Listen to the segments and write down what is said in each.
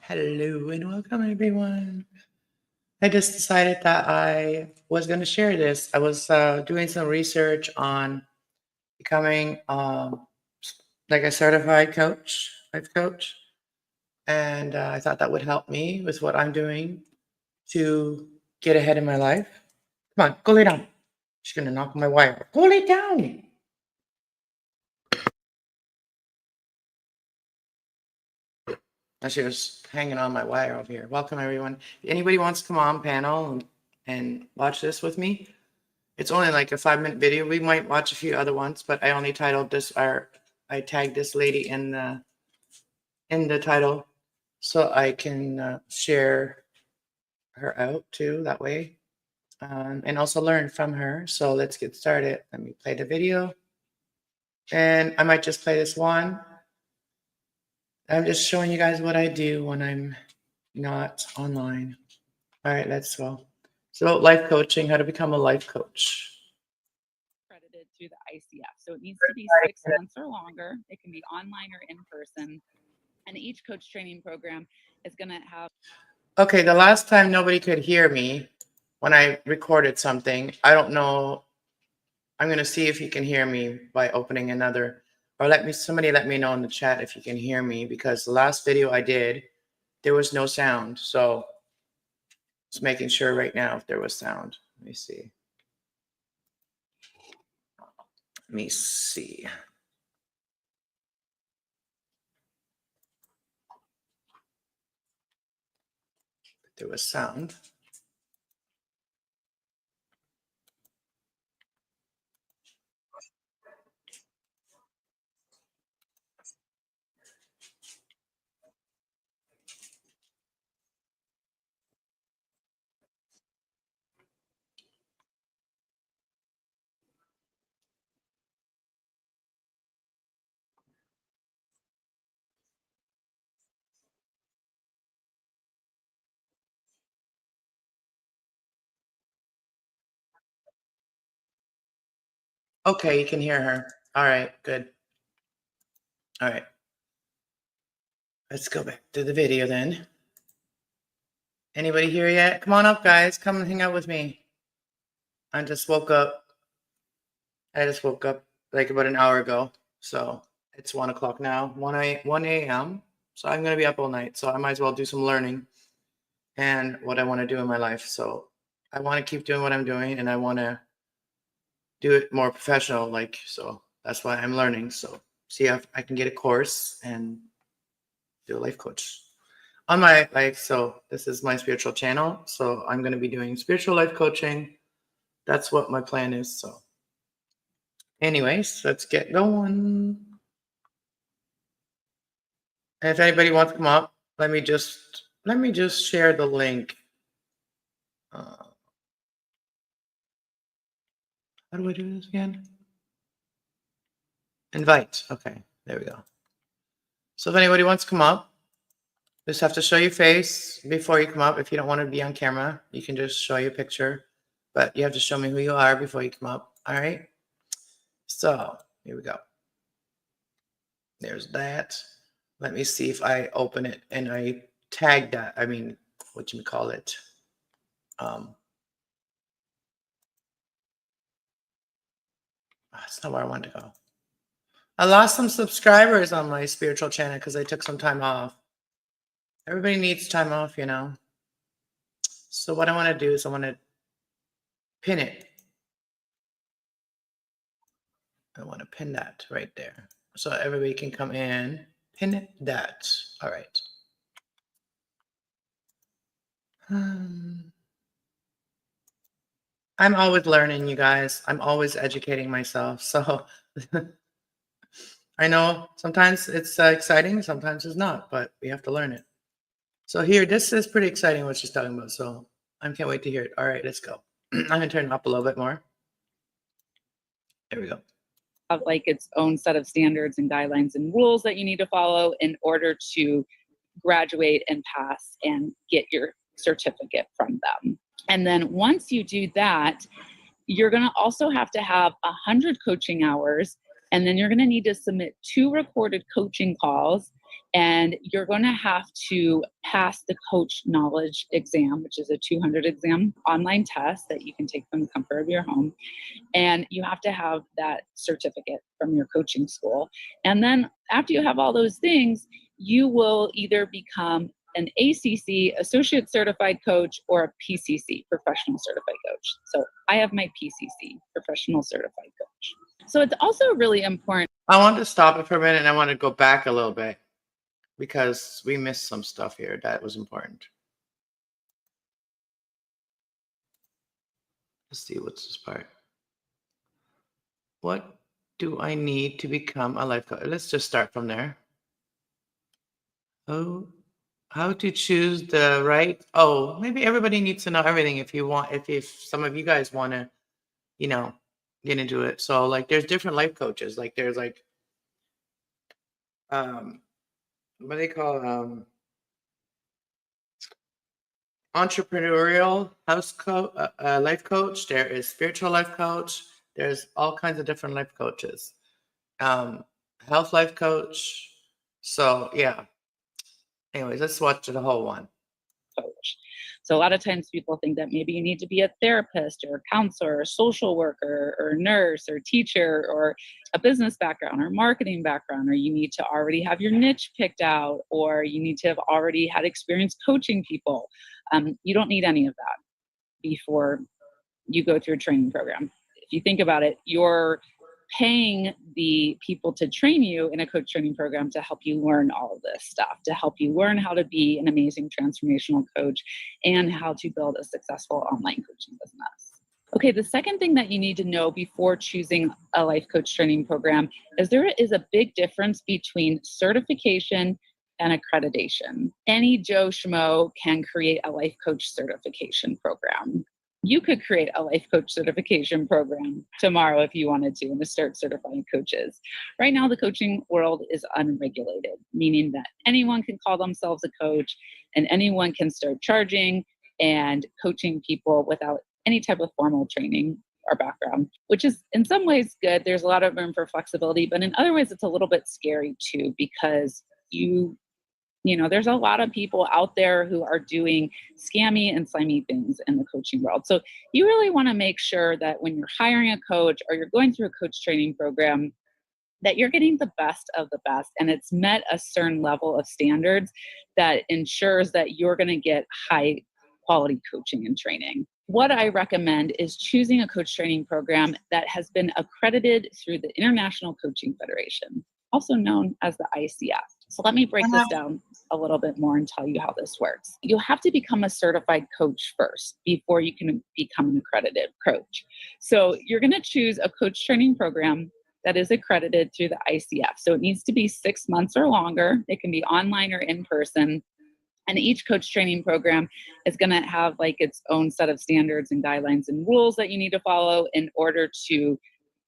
Hello and welcome, everyone. I just decided that I was going to share this. I was doing some research on becoming like a certified coach, life coach, and I thought that would help me with what I'm doing to get ahead in my life. Come on, go lay down. She's going to knock my wire. Go lay down. And she was hanging on my wire over here. Welcome, everyone. If anybody wants to come on panel and watch this with me? It's only like a 5-minute video. We might watch a few other ones, but I only titled this, or I tagged this lady in the title so I can share her out too that way, and also learn from her. So let's get started. Let me play the video, and I might just play this one. I'm just showing you guys what I do when I'm not online. All right, let's go. It's about life coaching, how to become a life coach. Accredited through the ICF. So it needs to be 6 months or longer. It can be online or in person. And each coach training program is going to have. Okay, the last time nobody could hear me when I recorded something, I don't know. I'm going to see if you can hear me by opening another, or somebody let me know in the chat if you can hear me, because the last video I did, there was no sound. So just making sure right now if there was sound. Let me see. Let me see. There was sound. Okay, you can hear her. All right, good. All right. Let's go back to the video then. Anybody here yet? Come on up, guys. Come and hang out with me. I just woke up. Like about an hour ago. So it's 1 o'clock now, 1 a.m. So I'm going to be up all night. So I might as well do some learning and what I want to do in my life. So I want to keep doing what I'm doing, and I want to do it more professional. So that's why I'm learning. So see if I can get a course and do a life coach on my life. So this is my spiritual channel. So I'm going to be doing spiritual life coaching. That's what my plan is. So anyways, let's get going. And if anybody wants to come up, let me just share the link. How do I do this again? Invite. Okay, there we go. So if anybody wants to come up, just have to show your face before you come up. If you don't want to be on camera, you can just show your picture, but you have to show me who you are before you come up. All right. So here we go. There's that. Let me see if I open it and I tag that. I mean, what do you call it? That's not where I wanted to go. I lost some subscribers on my spiritual channel because I took some time off. Everybody needs time off, you know. So what I want to do is I want to pin it. I want to pin that right there. So everybody can come in. Pin that. All right. I'm always learning, you guys. I'm always educating myself. So I know sometimes it's exciting, sometimes it's not, but we have to learn it. So here, this is pretty exciting what she's talking about. So I can't wait to hear it. All right, let's go. I'm going to turn it up a little bit more. There we go. Have like its own set of standards and guidelines and rules that you need to follow in order to graduate and pass and get your certificate from them. And then once you do that, you're going to also have to have 100 coaching hours, and then you're going to need to submit 2 recorded coaching calls And you're going to have to pass the coach knowledge exam, which is a 200 exam online test that you can take from the comfort of your home. And you have to have that certificate from your coaching school. And then after you have all those things, you will either become an ACC, Associate Certified Coach, or a PCC, Professional Certified Coach. So I have my PCC, Professional Certified Coach. So it's also really important. I want to stop it for a minute and I want to go back a little bit because we missed some stuff here that was important. Let's see, what's this part? What do I need to become a life coach? Let's just start from there. Oh, how to choose the right. Oh, maybe everybody needs to know everything if you want, if some of you guys want to, you know, get into it. So like there's different life coaches. Like there's like what do they call entrepreneurial life coach. There is spiritual life coach. There's all kinds of different life coaches. Health life coach. So yeah. Anyways, let's watch the whole one. Coach. So a lot of times people think that maybe you need to be a therapist or a counselor or a social worker or a nurse or teacher or a business background or marketing background, or you need to already have your niche picked out, or you need to have already had experience coaching people. You don't need any of that before you go through a training program. If you think about it, you're paying the people to train you in a coach training program to help you learn all of this stuff, to help you learn how to be an amazing transformational coach and how to build a successful online coaching business. Okay, the second thing that you need to know before choosing a life coach training program is there is a big difference between certification and accreditation. Any Joe Schmo can create a life coach certification program. You could create a life coach certification program tomorrow if you wanted to and to start certifying coaches. Right now, the coaching world is unregulated, meaning that anyone can call themselves a coach and anyone can start charging and coaching people without any type of formal training or background, which is in some ways good. There's a lot of room for flexibility, but in other ways, it's a little bit scary too, because there's a lot of people out there who are doing scammy and slimy things in the coaching world. So you really want to make sure that when you're hiring a coach or you're going through a coach training program, that you're getting the best of the best and it's met a certain level of standards that ensures that you're going to get high quality coaching and training. What I recommend is choosing a coach training program that has been accredited through the International Coaching Federation, also known as the ICF. So let me break this down a little bit more and tell you how this works. You'll have to become a certified coach first before you can become an accredited coach. So you're going to choose a coach training program that is accredited through the ICF. So it needs to be 6 months or longer. It can be online or in person. And each coach training program is going to have like its own set of standards and guidelines and rules that you need to follow in order to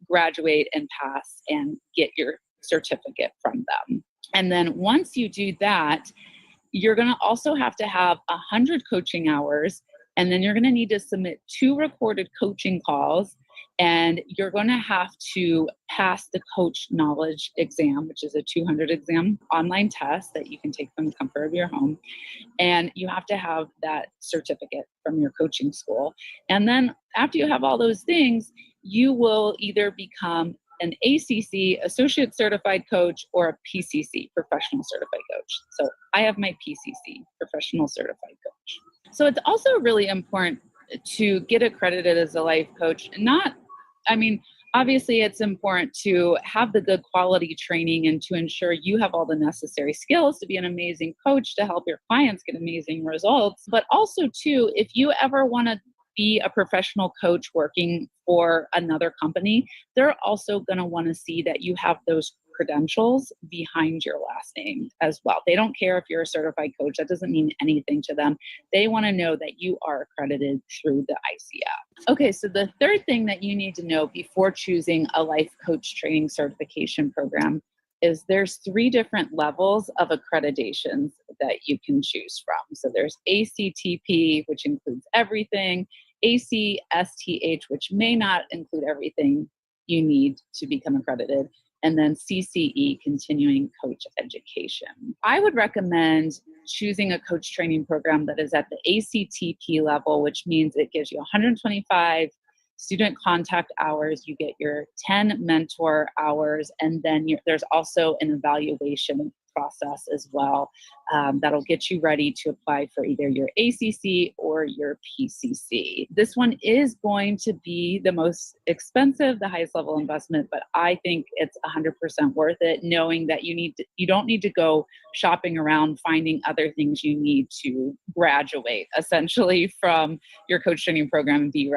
graduate and pass and get your certificate from them. And then once you do that, you're going to also have to have 100 coaching hours. And then you're going to need to submit 2 recorded coaching calls. And you're going to have to pass the coach knowledge exam, which is a 200 exam online test that you can take from the comfort of your home. And you have to have that certificate from your coaching school. And then after you have all those things, you will either become an ACC, Associate Certified Coach, or a PCC, Professional Certified Coach. So I have my PCC, Professional Certified Coach. So it's also really important to get accredited as a life coach. Obviously it's important to have the good quality training and to ensure you have all the necessary skills to be an amazing coach to help your clients get amazing results. But also too, if you ever want to be a professional coach working for another company, they're also going to want to see that you have those credentials behind your last name as well. They don't care if you're a certified coach. That doesn't mean anything to them. They want to know that you are accredited through the ICF. Okay, so the third thing that you need to know before choosing a life coach training certification program is there's 3 different levels of accreditations that you can choose from. So there's ACTP, which includes everything, ACSTH, which may not include everything you need to become accredited, and then CCE, continuing coach education. I would recommend choosing a coach training program that is at the ACTP level, which means it gives you 125 student contact hours, you get your 10 mentor hours, and then there's also an evaluation process as well that'll get you ready to apply for either your ACC or your PCC. This one is going to be the most expensive, the highest level investment, but I think it's 100% worth it, knowing that you don't need to go shopping around finding other things you need to graduate essentially from your coach training program and be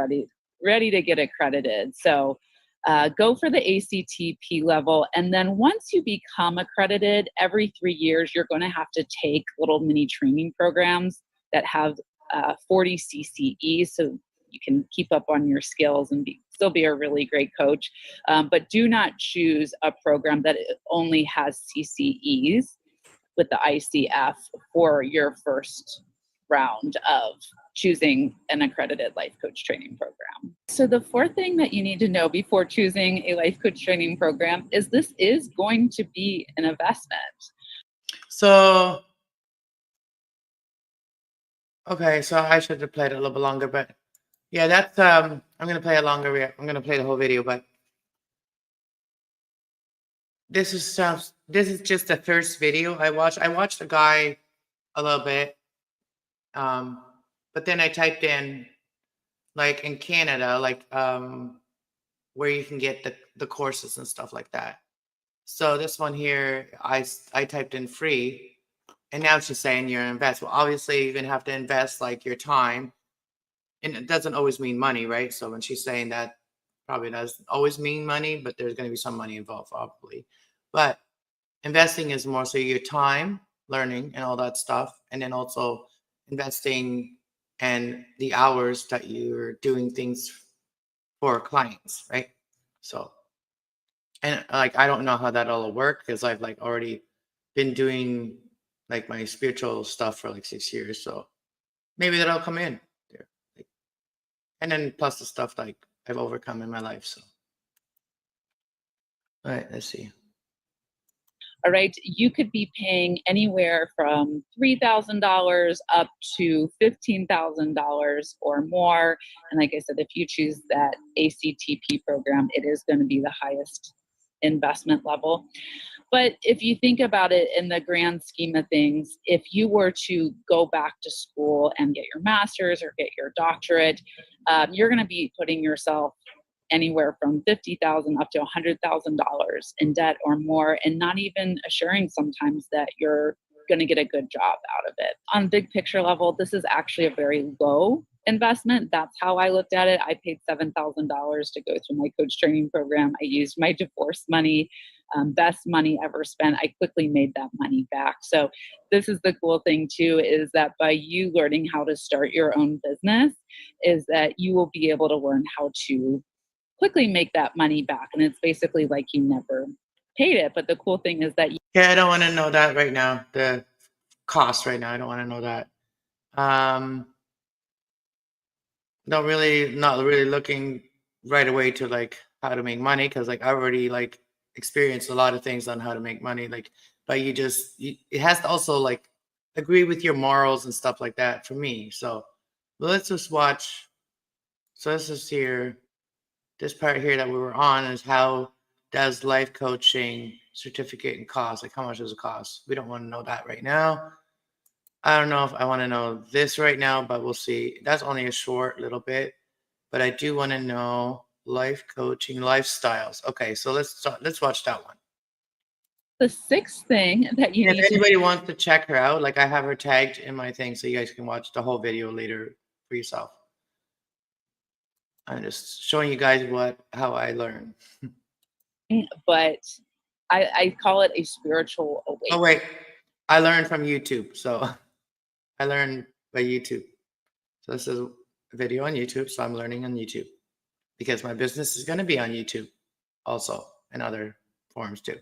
ready to get accredited. So go for the ACTP level. And then once you become accredited, every 3 years, you're going to have to take little mini training programs that have 40 CCEs. So you can keep up on your skills and still be a really great coach. But do not choose a program that only has CCEs with the ICF for your first round of choosing an accredited life coach training program. So the fourth thing that you need to know before choosing a life coach training program is this is going to be an investment. So, okay, so I should have played it a little bit longer, but yeah, that's, I'm going to play it longer. I'm going to play the whole video, but this is just the first video I watched. I watched a guy a little bit, but then I typed in, like in Canada, like where you can get the courses and stuff like that. So this one here, I typed in free, and now she's saying you're invest. Well, obviously you're gonna have to invest like your time, and it doesn't always mean money, right? So when she's saying that, probably doesn't always mean money, but there's gonna be some money involved, probably. But investing is more so your time, learning, and all that stuff, and then also investing and the hours that you're doing things for clients, right? So, and like I don't know how that'll work because I've like already been doing like my spiritual stuff for like 6 years, so maybe that'll come in there. Like, and then plus the stuff like I've overcome in my life. So, all right, let's see. All right, you could be paying anywhere from $3,000 up to $15,000 or more. And like I said, if you choose that ACTP program, it is going to be the highest investment level. But if you think about it in the grand scheme of things, if you were to go back to school and get your master's or get your doctorate, you're going to be putting yourself anywhere from $50,000 up to $100,000 in debt or more, and not even assuring sometimes that you're going to get a good job out of it. On big picture level, this is actually a very low investment. That's how I looked at it. I paid $7,000 to go through my coach training program. I used my divorce money, best money ever spent. I quickly made that money back. So this is the cool thing too, is that by you learning how to start your own business, is that you will be able to learn how to quickly make that money back. And it's basically like you never paid it. But the cool thing is that Yeah, I don't want to know that right now. The cost right now, I don't want to know that. Not really looking right away to like how to make money, because like I already like experienced a lot of things on how to make money. Like, but it has to also like agree with your morals and stuff like that for me. So let's just watch. So this is here. This part here that we were on is how does life coaching certificate and cost? Like how much does it cost? We don't want to know that right now. I don't know if I want to know this right now, but we'll see. That's only a short little bit, but I do want to know life coaching lifestyles. Okay, so let's watch that one. the sixth thing that you If need to anybody wants to check her out, like I have her tagged in my thing, so you guys can watch the whole video later for yourself. I'm just showing you guys how I learn. but I call it a spiritual awakening. Oh wait, I learned from YouTube. So I learned by YouTube. So this is a video on YouTube. So I'm learning on YouTube because my business is going to be on YouTube also and other forums too.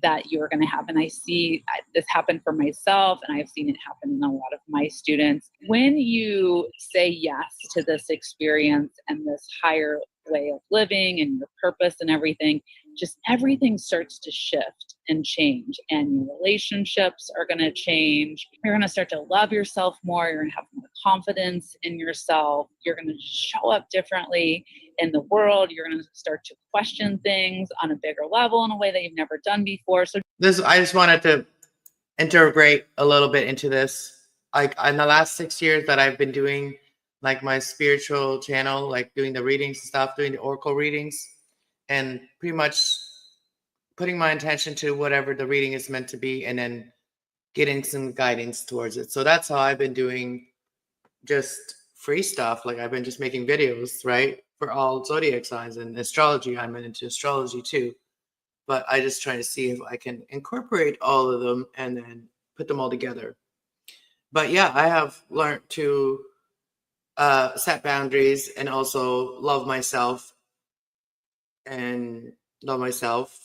That you're going to have. And I see this happen for myself, and I've seen it happen in a lot of my students. When you say yes to this experience and this higher way of living and your purpose and everything, just everything starts to shift and change, and your relationships are going to change. You're going to start to love yourself more. You're going to have more confidence in yourself. You're going to show up differently in the world. You're going to start to question things on a bigger level in a way that you've never done before. So I just wanted to integrate a little bit into this. Like in the last 6 years that I've been doing like my spiritual channel, like doing the readings and stuff, doing the oracle readings, and pretty much putting my intention to whatever the reading is meant to be, and then getting some guidance towards it. So that's how I've been doing just free stuff. Like I've been just making videos, right? For all zodiac signs and astrology. I'm into astrology too. But I just try to see if I can incorporate all of them and then put them all together. But yeah, I have learned to set boundaries and also love myself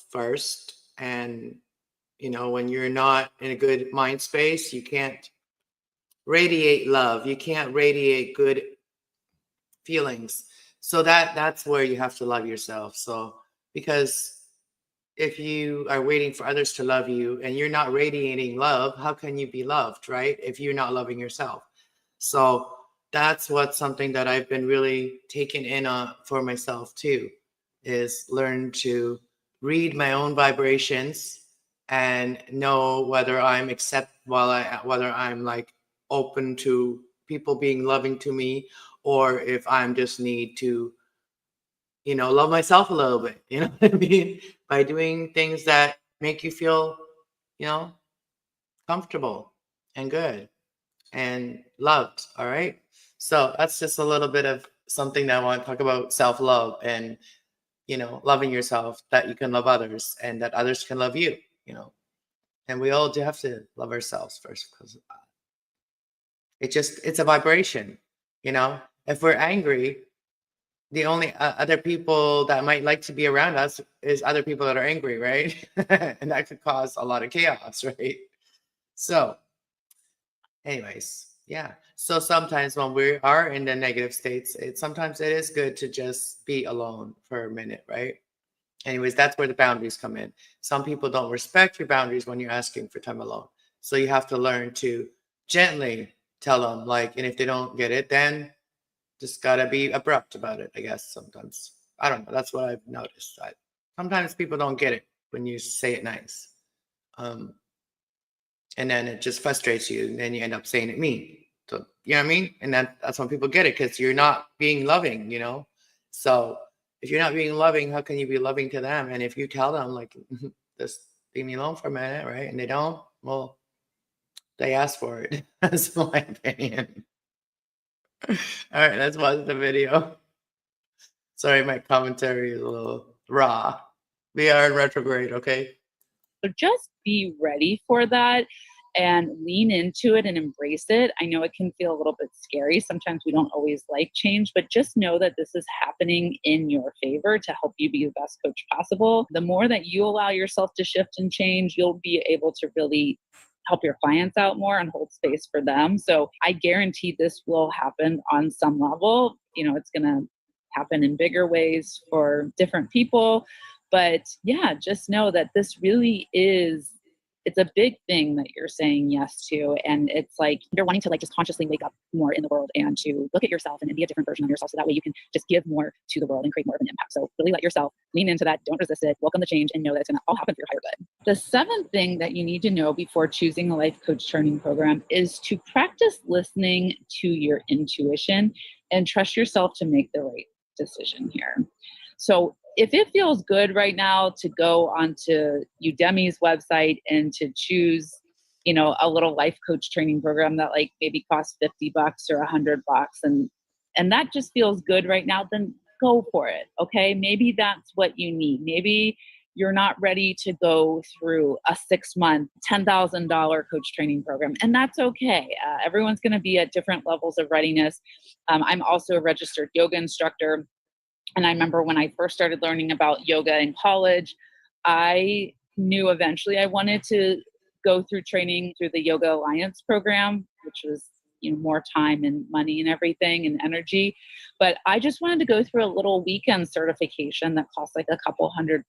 first. And, you know, when you're not in a good mind space, you can't radiate love. You can't radiate good feelings. So that's where you have to love yourself. So, because if you are waiting for others to love you and you're not radiating love, how can you be loved, right? If you're not loving yourself. So that's something that I've been really taking in for myself too, is learn to read my own vibrations and know whether I'm whether I'm like open to people being loving to me, or if I'm just need to, you know, love myself a little bit, you know what I mean? By doing things that make you feel, you know, comfortable and good and loved. All right. So that's just a little bit of something that I want to talk about: self-love and, you know, loving yourself, that you can love others and that others can love you, you know. And we all do have to love ourselves first, because it's a vibration, you know. If we're angry, the only other people that might like to be around us is other people that are angry, right? And that could cause a lot of chaos, right? So anyways, yeah. So sometimes when we are in the negative states, sometimes it is good to just be alone for a minute, right? Anyways, that's where the boundaries come in. Some people don't respect your boundaries when you're asking for time alone. So you have to learn to gently tell them, like, and if they don't get it, then just gotta be abrupt about it, I guess. Sometimes, I don't know. That's what I've noticed. Sometimes people don't get it when you say it nice, and then it just frustrates you, and then you end up saying it mean. So you know what I mean? And that's when people get it, because you're not being loving, you know. So if you're not being loving, how can you be loving to them? And if you tell them, like, just leave me alone for a minute, right? And they don't, well, they ask for it. That's my opinion. All right, let's watch the video. Sorry, my commentary is a little raw. We are in retrograde, okay? So just be ready for that and lean into it and embrace it. I know it can feel a little bit scary. Sometimes we don't always like change, but just know that this is happening in your favor to help you be the best coach possible. The more that you allow yourself to shift and change, you'll be able to really help your clients out more and hold space for them. So I guarantee this will happen on some level. You know, it's going to happen in bigger ways for different people. But yeah, just know that this really is, it's a big thing that you're saying yes to. And it's like you're wanting to like just consciously wake up more in the world and to look at yourself and be a different version of yourself. So that way you can just give more to the world and create more of an impact. So really let yourself lean into that. Don't resist it. Welcome the change and know that it's going to all happen for your higher good. The seventh thing that you need to know before choosing a life coach training program is to practice listening to your intuition and trust yourself to make the right decision here. So if it feels good right now to go onto Udemy's website and to choose, you know, a little life coach training program that like maybe costs $50 or $100 and that just feels good right now, then go for it. Okay. Maybe that's what you need. Maybe you're not ready to go through a 6-month, $10,000 coach training program. And that's okay. Everyone's going to be at different levels of readiness. I'm also a registered yoga instructor. And I remember when I first started learning about yoga in college, I knew eventually I wanted to go through training through the Yoga Alliance program, which was more time and money and everything and energy. But I just wanted to go through a little weekend certification that costs like a couple $100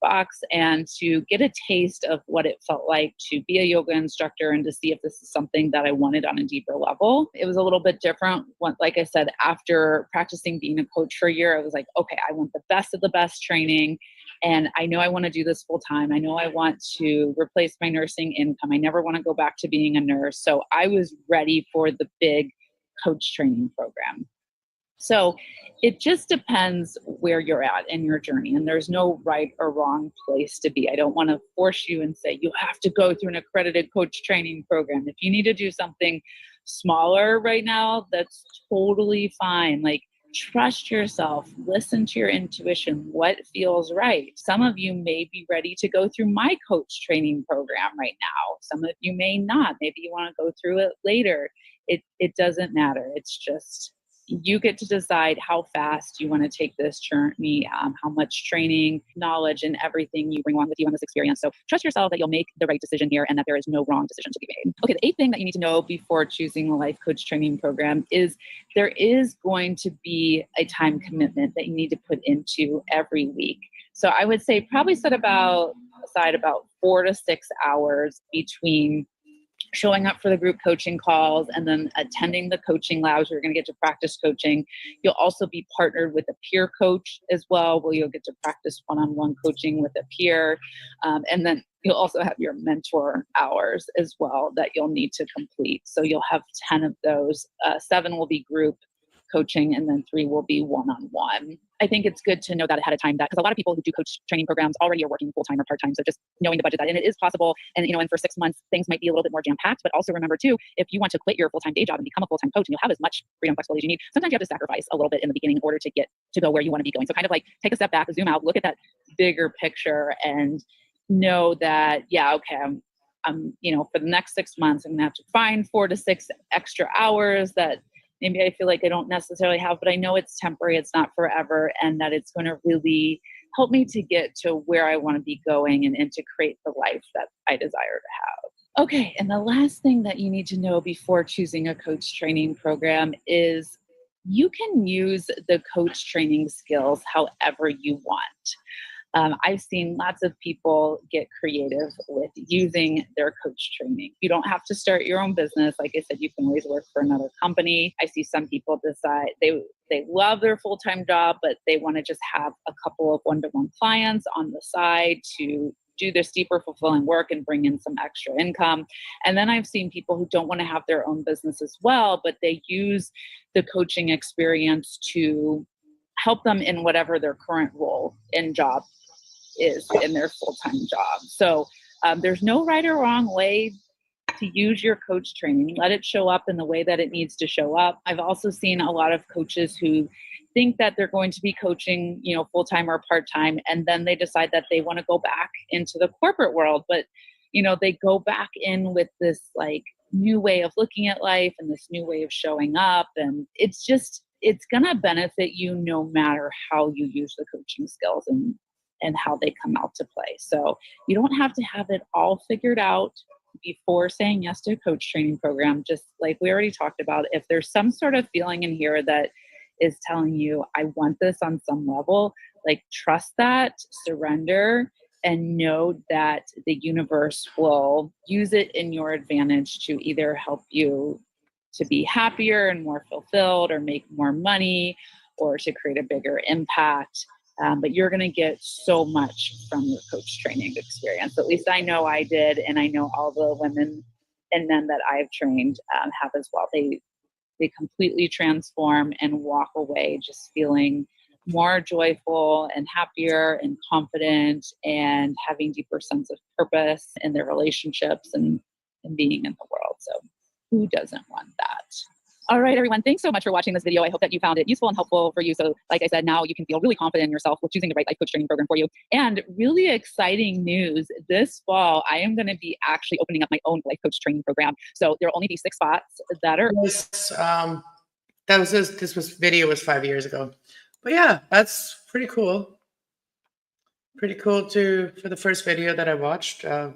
and to get a taste of what it felt like to be a yoga instructor and to see if this is something that I wanted on a deeper level. It was a little bit different. Like I said, after practicing being a coach for a year, I was like, okay, I want the best of the best training. And I know I want to do this full time. I know I want to replace my nursing income. I never want to go back to being a nurse. So I was ready for the big coach training program. So it just depends where you're at in your journey, and there's no right or wrong place to be. I don't want to force you and say you have to go through an accredited coach training program. If you need to do something smaller right now, that's totally fine. Like, trust yourself, listen to your intuition, what feels right. Some of you may be ready to go through my coach training program right now. Some of you may not. Maybe you want to go through it later. It doesn't matter. It's just you get to decide how fast you want to take this journey, how much training, knowledge, and everything you bring along with you on this experience. So trust yourself that you'll make the right decision here and that there is no wrong decision to be made. Okay, the 8th thing that you need to know before choosing a life coach training program is there is going to be a time commitment that you need to put into every week. So I would say probably set aside about 4 to 6 hours between showing up for the group coaching calls and then attending the coaching labs. You're going to get to practice coaching. You'll also be partnered with a peer coach as well, where you'll get to practice one-on-one coaching with a peer. And then you'll also have your mentor hours as well that you'll need to complete. So you'll have 10 of those. 7 will be group coaching, and then 3 will be one-on-one. I think it's good to know that ahead of time, that because a lot of people who do coach training programs already are working full-time or part-time. So just knowing to budget that, and it is possible. And, and for 6 months, things might be a little bit more jam-packed, but also remember too, if you want to quit your full-time day job and become a full-time coach and you'll have as much freedom and flexibility as you need, sometimes you have to sacrifice a little bit in the beginning in order to get to go where you want to be going. So kind of like take a step back, zoom out, look at that bigger picture and know that, yeah, okay, I'm for the next 6 months, I'm gonna have to find 4 to 6 extra hours that maybe I feel like I don't necessarily have, but I know it's temporary, it's not forever, and that it's going to really help me to get to where I want to be going and to create the life that I desire to have. Okay, and the last thing that you need to know before choosing a coach training program is you can use the coach training skills however you want. I've seen lots of people get creative with using their coach training. You don't have to start your own business. Like I said, you can always work for another company. I see some people decide they love their full-time job, but they want to just have a couple of one-to-one clients on the side to do this deeper, fulfilling work and bring in some extra income. And then I've seen people who don't want to have their own business as well, but they use the coaching experience to help them in whatever their current role and job is in their full-time job. So there's no right or wrong way to use your coach training. Let it show up in the way that it needs to show up. I've also seen a lot of coaches who think that they're going to be coaching, full-time or part-time, and then they decide that they want to go back into the corporate world. But, they go back in with this like new way of looking at life and this new way of showing up. And it's going to benefit you no matter how you use the coaching skills and how they come out to play. So you don't have to have it all figured out before saying yes to a coach training program. Just like we already talked about, if there's some sort of feeling in here that is telling you, I want this on some level, like trust that, surrender, and know that the universe will use it in your advantage to either help you to be happier and more fulfilled or make more money or to create a bigger impact. But you're going to get so much from your coach training experience. At least I know I did, and I know all the women and men that I've trained have as well. They completely transform and walk away just feeling more joyful and happier and confident and having deeper sense of purpose in their relationships and being in the world. So who doesn't want that? All right, everyone. Thanks so much for watching this video. I hope that you found it useful and helpful for you. So like I said, now you can feel really confident in yourself with choosing the right life coach training program for you. And really exciting news, this fall, I am going to be actually opening up my own life coach training program. So there will only be 6 spots that are... This video was 5 years ago. But yeah, that's pretty cool. Pretty cool for the first video that I watched. Kind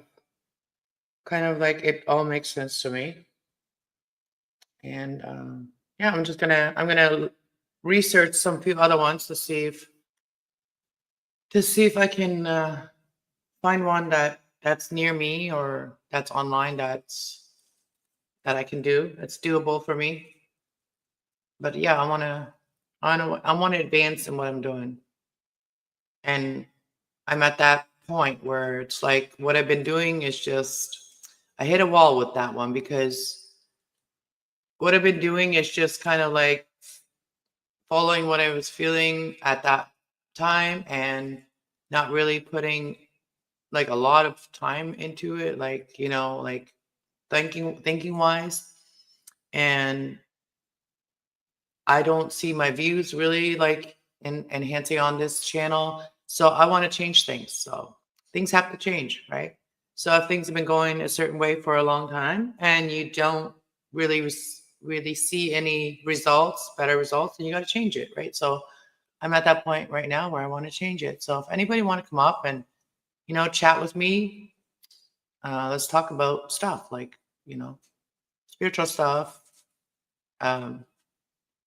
of like it all makes sense to me. And yeah, I'm gonna research some few other ones to see if I can find one that's near me or that's online that I can do that's doable for me. But yeah, I want to advance in what I'm doing, and I'm at that point where it's like what I've been doing is just I hit a wall with that one because what I've been doing is just kind of like following what I was feeling at that time and not really putting like a lot of time into it, like, like thinking wise. And I don't see my views really like enhancing on this channel. So I want to change things. So things have to change, right? So if things have been going a certain way for a long time and you don't really see any results, better results, then you got to change it, right? So I'm at that point right now where I want to change it. So if anybody want to come up and chat with me, let's talk about stuff like you know spiritual stuff, um,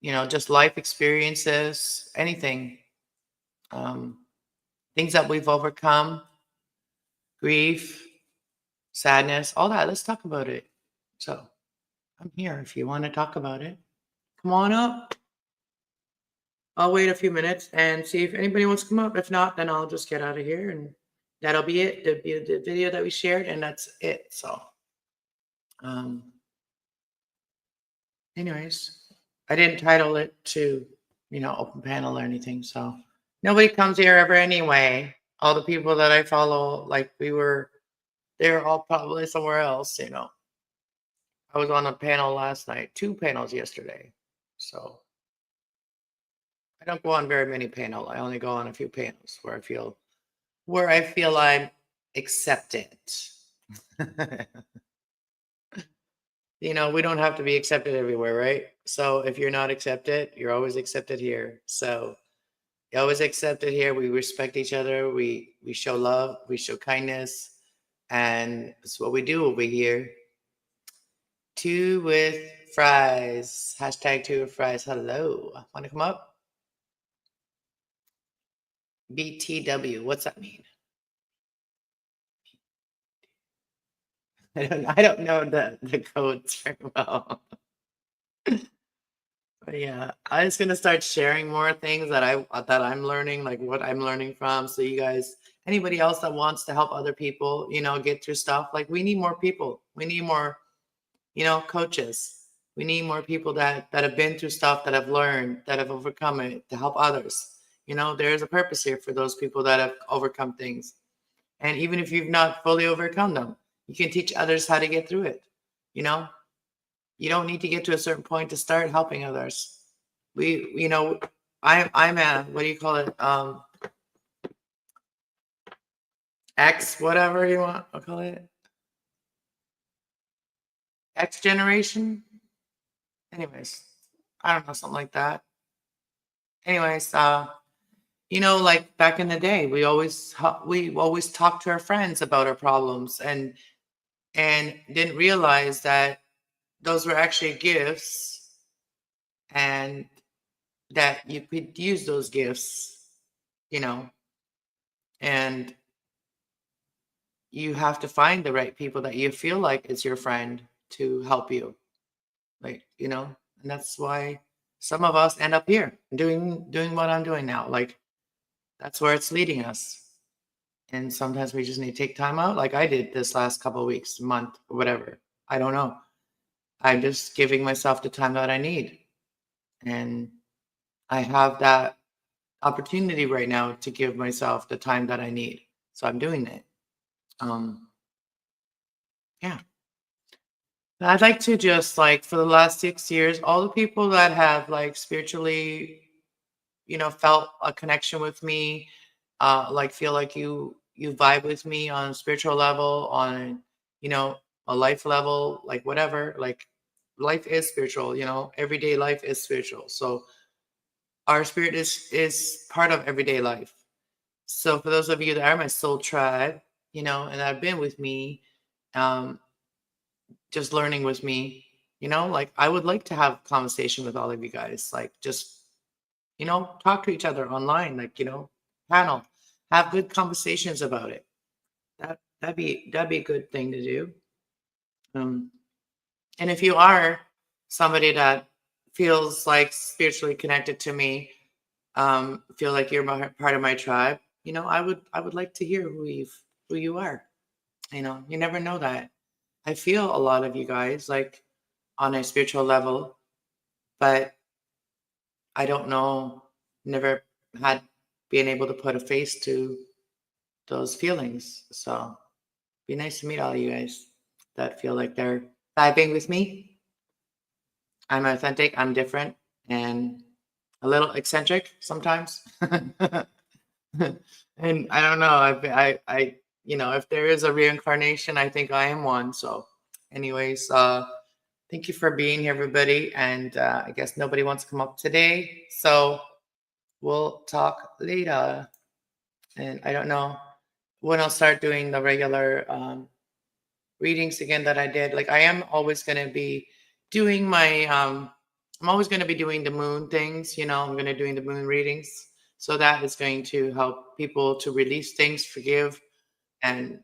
just life experiences, anything, um, things that we've overcome, grief, sadness, all that. Let's talk about it. So I'm here if you want to talk about it. Come on up. I'll wait a few minutes and see if anybody wants to come up. If not, then I'll just get out of here and that'll be it. That'll be the video that we shared, and that's it. So, um, anyways, I didn't title it to, open panel or anything. So nobody comes here ever anyway. All the people that I follow, like they're all probably somewhere else. I was on a panel last night, 2 panels yesterday. So I don't go on very many panels. I only go on a few panels where I feel I'm accepted. We don't have to be accepted everywhere, right? So if you're not accepted, you're always accepted here. So you're always accepted here. We respect each other. We show love. We show kindness, and it's what we do over here. Two with fries. Hashtag two with fries. Hello. Want to come up? BTW. What's that mean? I don't know the codes very well. But yeah, I'm just gonna start sharing more things that I'm learning, like what I'm learning from. So you guys, anybody else that wants to help other people, get through stuff, like we need more people. We need more, coaches. We need more people that have been through stuff, that have learned, that have overcome it, to help others. There is a purpose here for those people that have overcome things. And even if you've not fully overcome them, you can teach others how to get through it. You know, you don't need to get to a certain point to start helping others. I'm a, what do you call it? X, whatever you want to call it. X generation. Anyways, I don't know, something like that. Anyways, like back in the day, we always talked to our friends about our problems and didn't realize that those were actually gifts and that you could use those gifts, you know, and you have to find the right people that you feel like is your friend to help you. Like, and that's why some of us end up here doing what I'm doing now. Like that's where it's leading us. And sometimes we just need to take time out, like I did this last couple of weeks, month, whatever. I don't know. I'm just giving myself the time that I need. And I have that opportunity right now to give myself the time that I need. So I'm doing it. Um, yeah. I'd like to just like for the last 6 years, all the people that have like spiritually, felt a connection with me, like feel like you vibe with me on a spiritual level, on you know a life level, like whatever. Like life is spiritual. Everyday life is spiritual. So our spirit is part of everyday life. So for those of you that are my soul tribe, and have been with me, um, just learning with me. You know, like I would like to have conversation with all of you guys, like just, you know, talk to each other online, like, you know, panel, have good conversations about it. That'd be a good thing to do. Um, and if you are somebody that feels like spiritually connected to me, feel like you're part of my tribe, you know, I would like to hear who you are. You know, you never know that. I feel a lot of you guys like on a spiritual level, but I don't know, never had been able to put a face to those feelings. So be nice to meet all you guys that feel like they're vibing with me. I'm authentic, I'm different, and a little eccentric sometimes. And I don't know. You know, if there is a reincarnation, I think I am one. So, anyways, thank you for being here, everybody. And I guess nobody wants to come up today, so we'll talk later. And I don't know when I'll start doing the regular readings again that I did. Like I am always going to be doing my I'm always going to be doing the moon things, you know, I'm going to doing the moon readings. So that is going to help people to release things, forgive, and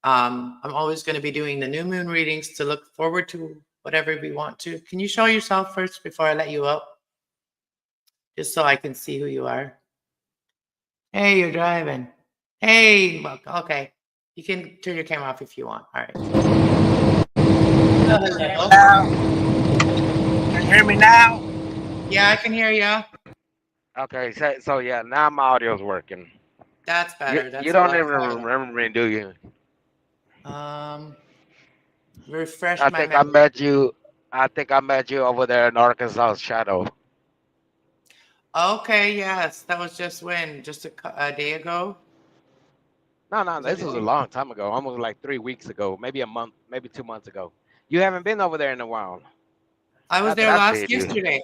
I'm always going to be doing the new moon readings to look forward to whatever we want to. Can you show yourself first before I let you up? Just so I can see who you are. Hey, you're driving. Hey, well, okay. You can turn your camera off if you want. All right. Hello. Now, can you hear me now? Yeah, I can hear you. Okay, so yeah, now my audio's working. That's better. That's You a don't lot even better. remember me, do you? Refresh I my think I memory. met you. I think I met you over there in Arkansas Shadow. Okay, yes, that was just when, just a day ago. No, Was that this a was a day? long time ago, almost like 3 weeks ago, maybe a month, maybe 2 months ago. You haven't been over there in a while. I was Not that there I've last seen you. yesterday.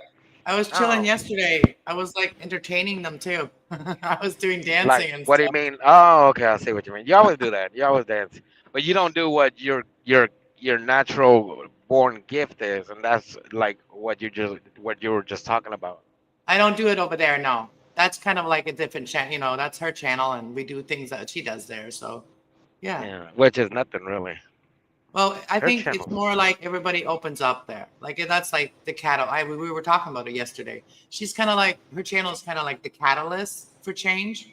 I was chilling Oh, yesterday. I was like entertaining them too. I was doing like dancing and what do you stuff. mean? Oh, okay, I see what you mean. You always do that. You always dance, but you don't do what your natural born gift is, and that's like what you were just talking about. I don't do it over there, no. That's kind of like a different channel, you know, that's her channel and we do things that she does there. So, yeah. Yeah, which is nothing really. Well, I Her think it's channel. more like everybody opens up there. Like that's like the cattle. We were talking about it yesterday. She's kind of like her channel is kind of like the catalyst for change.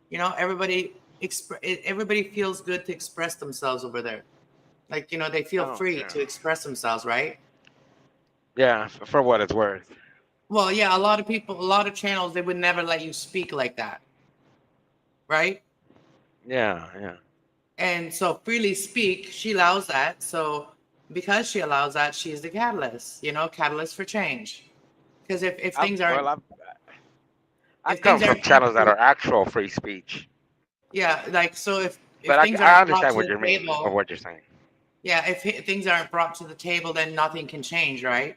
You know, everybody feels good to express themselves over there. Like, you know, they feel Oh free yeah. to express themselves, right? Yeah, for what it's worth. Well, yeah, a lot of people, a lot of channels, they would never let you speak like that, right? Yeah, yeah. And so freely speak, she allows that. So because she allows that, she's the catalyst, you know, catalyst for change. Because if I've things well, aren't I if come things from aren't channels brought that to are actual free speech, yeah, like so if but things I aren't brought understand to what the you mean for table, what you're saying. yeah, if things aren't brought to the table, then nothing can change, right?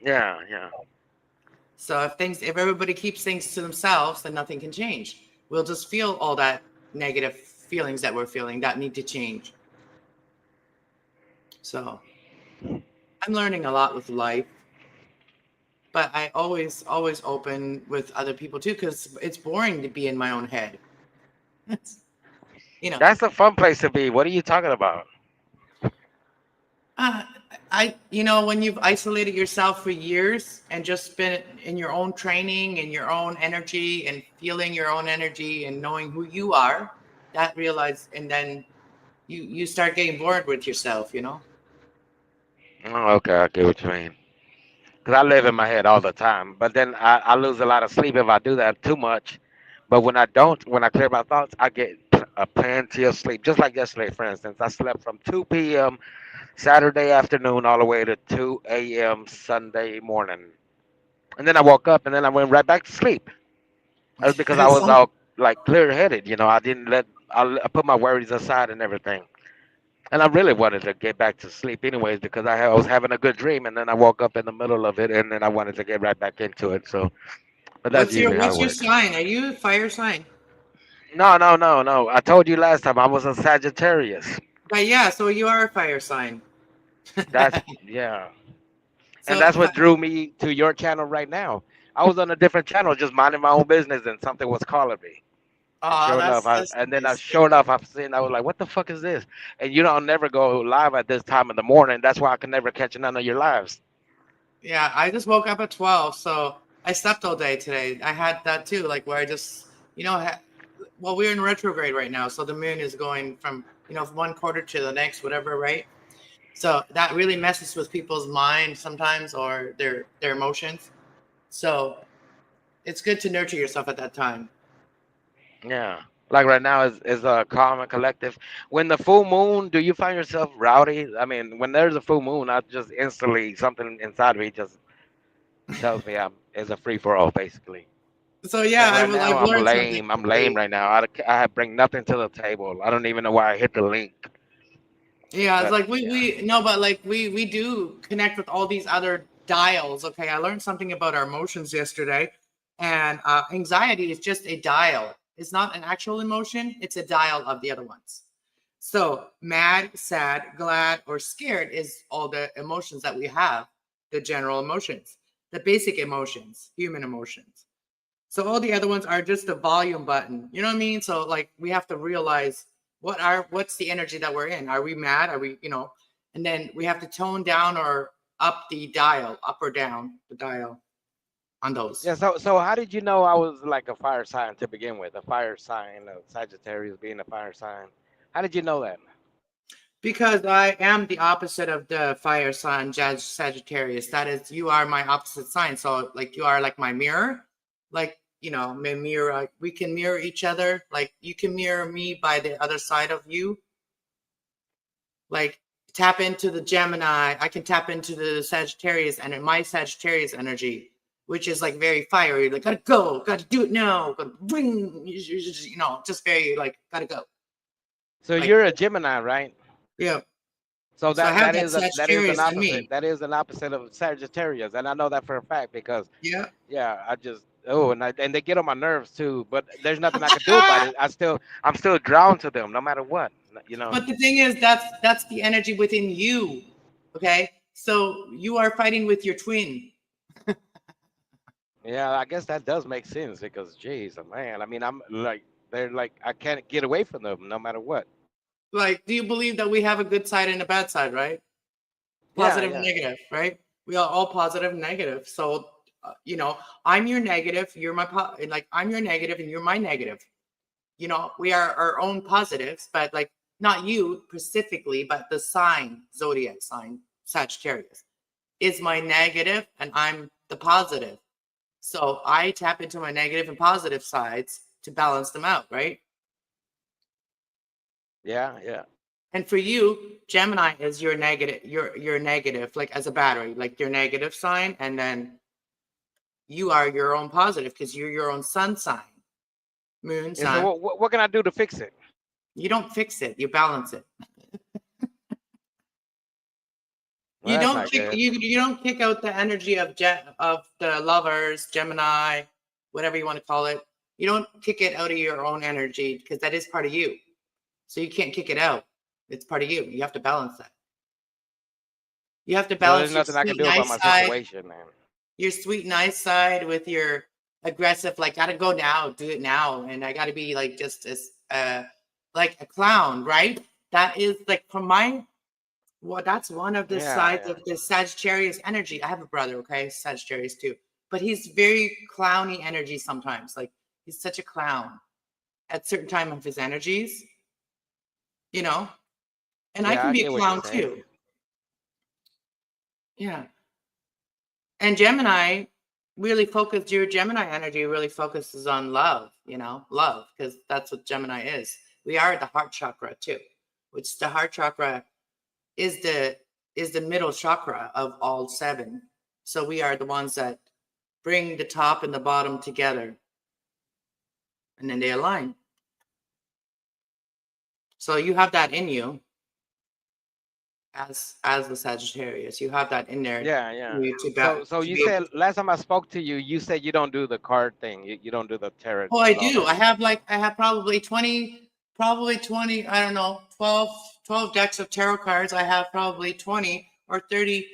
Yeah, yeah. So if everybody keeps things to themselves, then nothing can change. We'll just feel all that negative feelings that we're feeling that need to change. So I'm learning a lot with life, but I always open with other people too, because it's boring to be in my own head. It's, you know, That's a fun place to be. What are you talking about? uh, you know, when you've isolated yourself for years and just been in your own training and your own energy and feeling your own energy and knowing who you are, that realize, and then you start getting bored with yourself, you know? Oh, okay, I get what you mean. Because I live in my head all the time, but then I lose a lot of sleep if I do that too much. But when I don't, when I clear my thoughts, I get a plenty of sleep. Just like yesterday, for instance, I slept from 2 p.m. Saturday afternoon all the way to 2 a.m. Sunday morning. And then I woke up and then I went right back to sleep. That's because I was Some, all like clear headed. I didn't I put my worries aside and everything. And I really wanted to get back to sleep anyways because I was having a good dream and then I woke up in the middle of it and then I wanted to get right back into it. So, but that's usually how it what's your works. sign? Are you a fire sign? No, no, no, no. I told you last time I was a Sagittarius. But yeah, so you are a fire sign. That's yeah. And So, that's what drew me to your channel right now. I was on a different channel, just minding my own business, and something was calling me. And oh, sure enough, that's nice. I've seen. I was like, "What the fuck is this?" And you don't never go live at this time in the morning. That's why I can never catch none of your lives. Yeah, I just woke up at 12, so I slept all day today. I had that too, like where I just, well, we're in retrograde right now, so the moon is going from, from one quarter to the next, whatever, right? So that really messes with people's mind sometimes or their emotions. So it's good to nurture yourself at that time. Yeah. Like right now is a calm and collective. When the full moon, do you find yourself rowdy? I mean, when there's a full moon, I just instantly something inside of me just tells me I'm it's a free for all basically. So yeah, Like right now, I've learned something I'm lame lately. right now. I bring nothing to the table. I don't even know why I hit the link. Yeah, it's But like yeah, we no, but like we do connect with all these other dials. Okay, I learned something about our emotions yesterday, and anxiety is just a dial. It's not an actual emotion; it's a dial of the other ones. So mad, sad, glad, or scared is all the emotions that we have, the general emotions, the basic emotions, human emotions. So all the other ones are just the volume button. You know what I mean? So like we have to realize what's the energy that we're in. Are we mad? Are we, and then we have to tone down or up the dial, up or down the dial on those. yeah. So how did you know I was like a fire sign to begin with? A fire sign, Sagittarius being a fire sign. How did you know that? Because I am the opposite of the fire sign, Sagittarius. That is, you are my opposite sign. So like you are like my mirror. Like, my mirror, we can mirror each other. Like you can mirror me by the other side of you. Like tap into the Gemini. I can tap into the Sagittarius and my Sagittarius energy, which is like very fiery. Like gotta go, gotta do it now, gotta bring, just very like gotta go. So Like you're a Gemini, right? yeah. So So I that have that that is that is an Sagittarius in opposite. me. That is an opposite of Sagittarius, and I know that for a fact because Yeah. yeah, I just and they get on my nerves too. But there's nothing I can do about it. I'm still drawn to them no matter what. You know. But the thing is, that's the energy within you. Okay. So you are fighting with your twin. Yeah, I guess that does make sense because, geez, man. I mean, I'm like they're like I can't get away from them no matter what. Like, do you believe that we have a good side and a bad side, right? Yeah, Positive and yeah. negative, right? We are all positive and negative. So, I'm your negative, you're my like I'm your negative and you're my negative. We are our own positives, but like not you specifically, but the sign, zodiac sign, Sagittarius, is my negative and I'm the positive. So I tap into my negative and positive sides to balance them out, right? Yeah, yeah. And for you, Gemini is your negative, your negative, like as a battery, like your negative sign, and then you are your own positive because you're your own sun sign, moon Yeah. So sign. what can I do to fix it? You don't fix it, you balance it. Well, that's not good. You don't kick out the energy of the lovers, Gemini, whatever you want to call it. You don't kick it out of your own energy because that is part of you. So you can't kick it out. It's part of you. You have to balance that. You have to So there's balance your nothing I can sweet, do about nice my side, situation, man. with your aggressive, like gotta go now, do it now, and I gotta be like just as like a clown, right? That is like from my well, that's one of the Yeah, sides yeah. of the Sagittarius energy. I have a brother, okay, Sagittarius too, but he's very clowny energy sometimes. Like he's such a clown at certain time of his energies, you know. And I Yeah, can I be a get what you're clown saying. too. Yeah. And Gemini really focused, your Gemini energy really focuses on love, love, because that's what Gemini is. We are the heart chakra too, which the heart chakra is the middle chakra of all seven. So we are the ones that bring the top and the bottom together and then they align. So you have that in you as the Sagittarius. You have that in there Yeah, yeah. So to you be able said to. last time I spoke to you, you said you don't do the card thing. You don't do the tarot Oh, I and all do. that. I have probably 20, I don't know, 12 decks of tarot cards. I have probably 20 or 30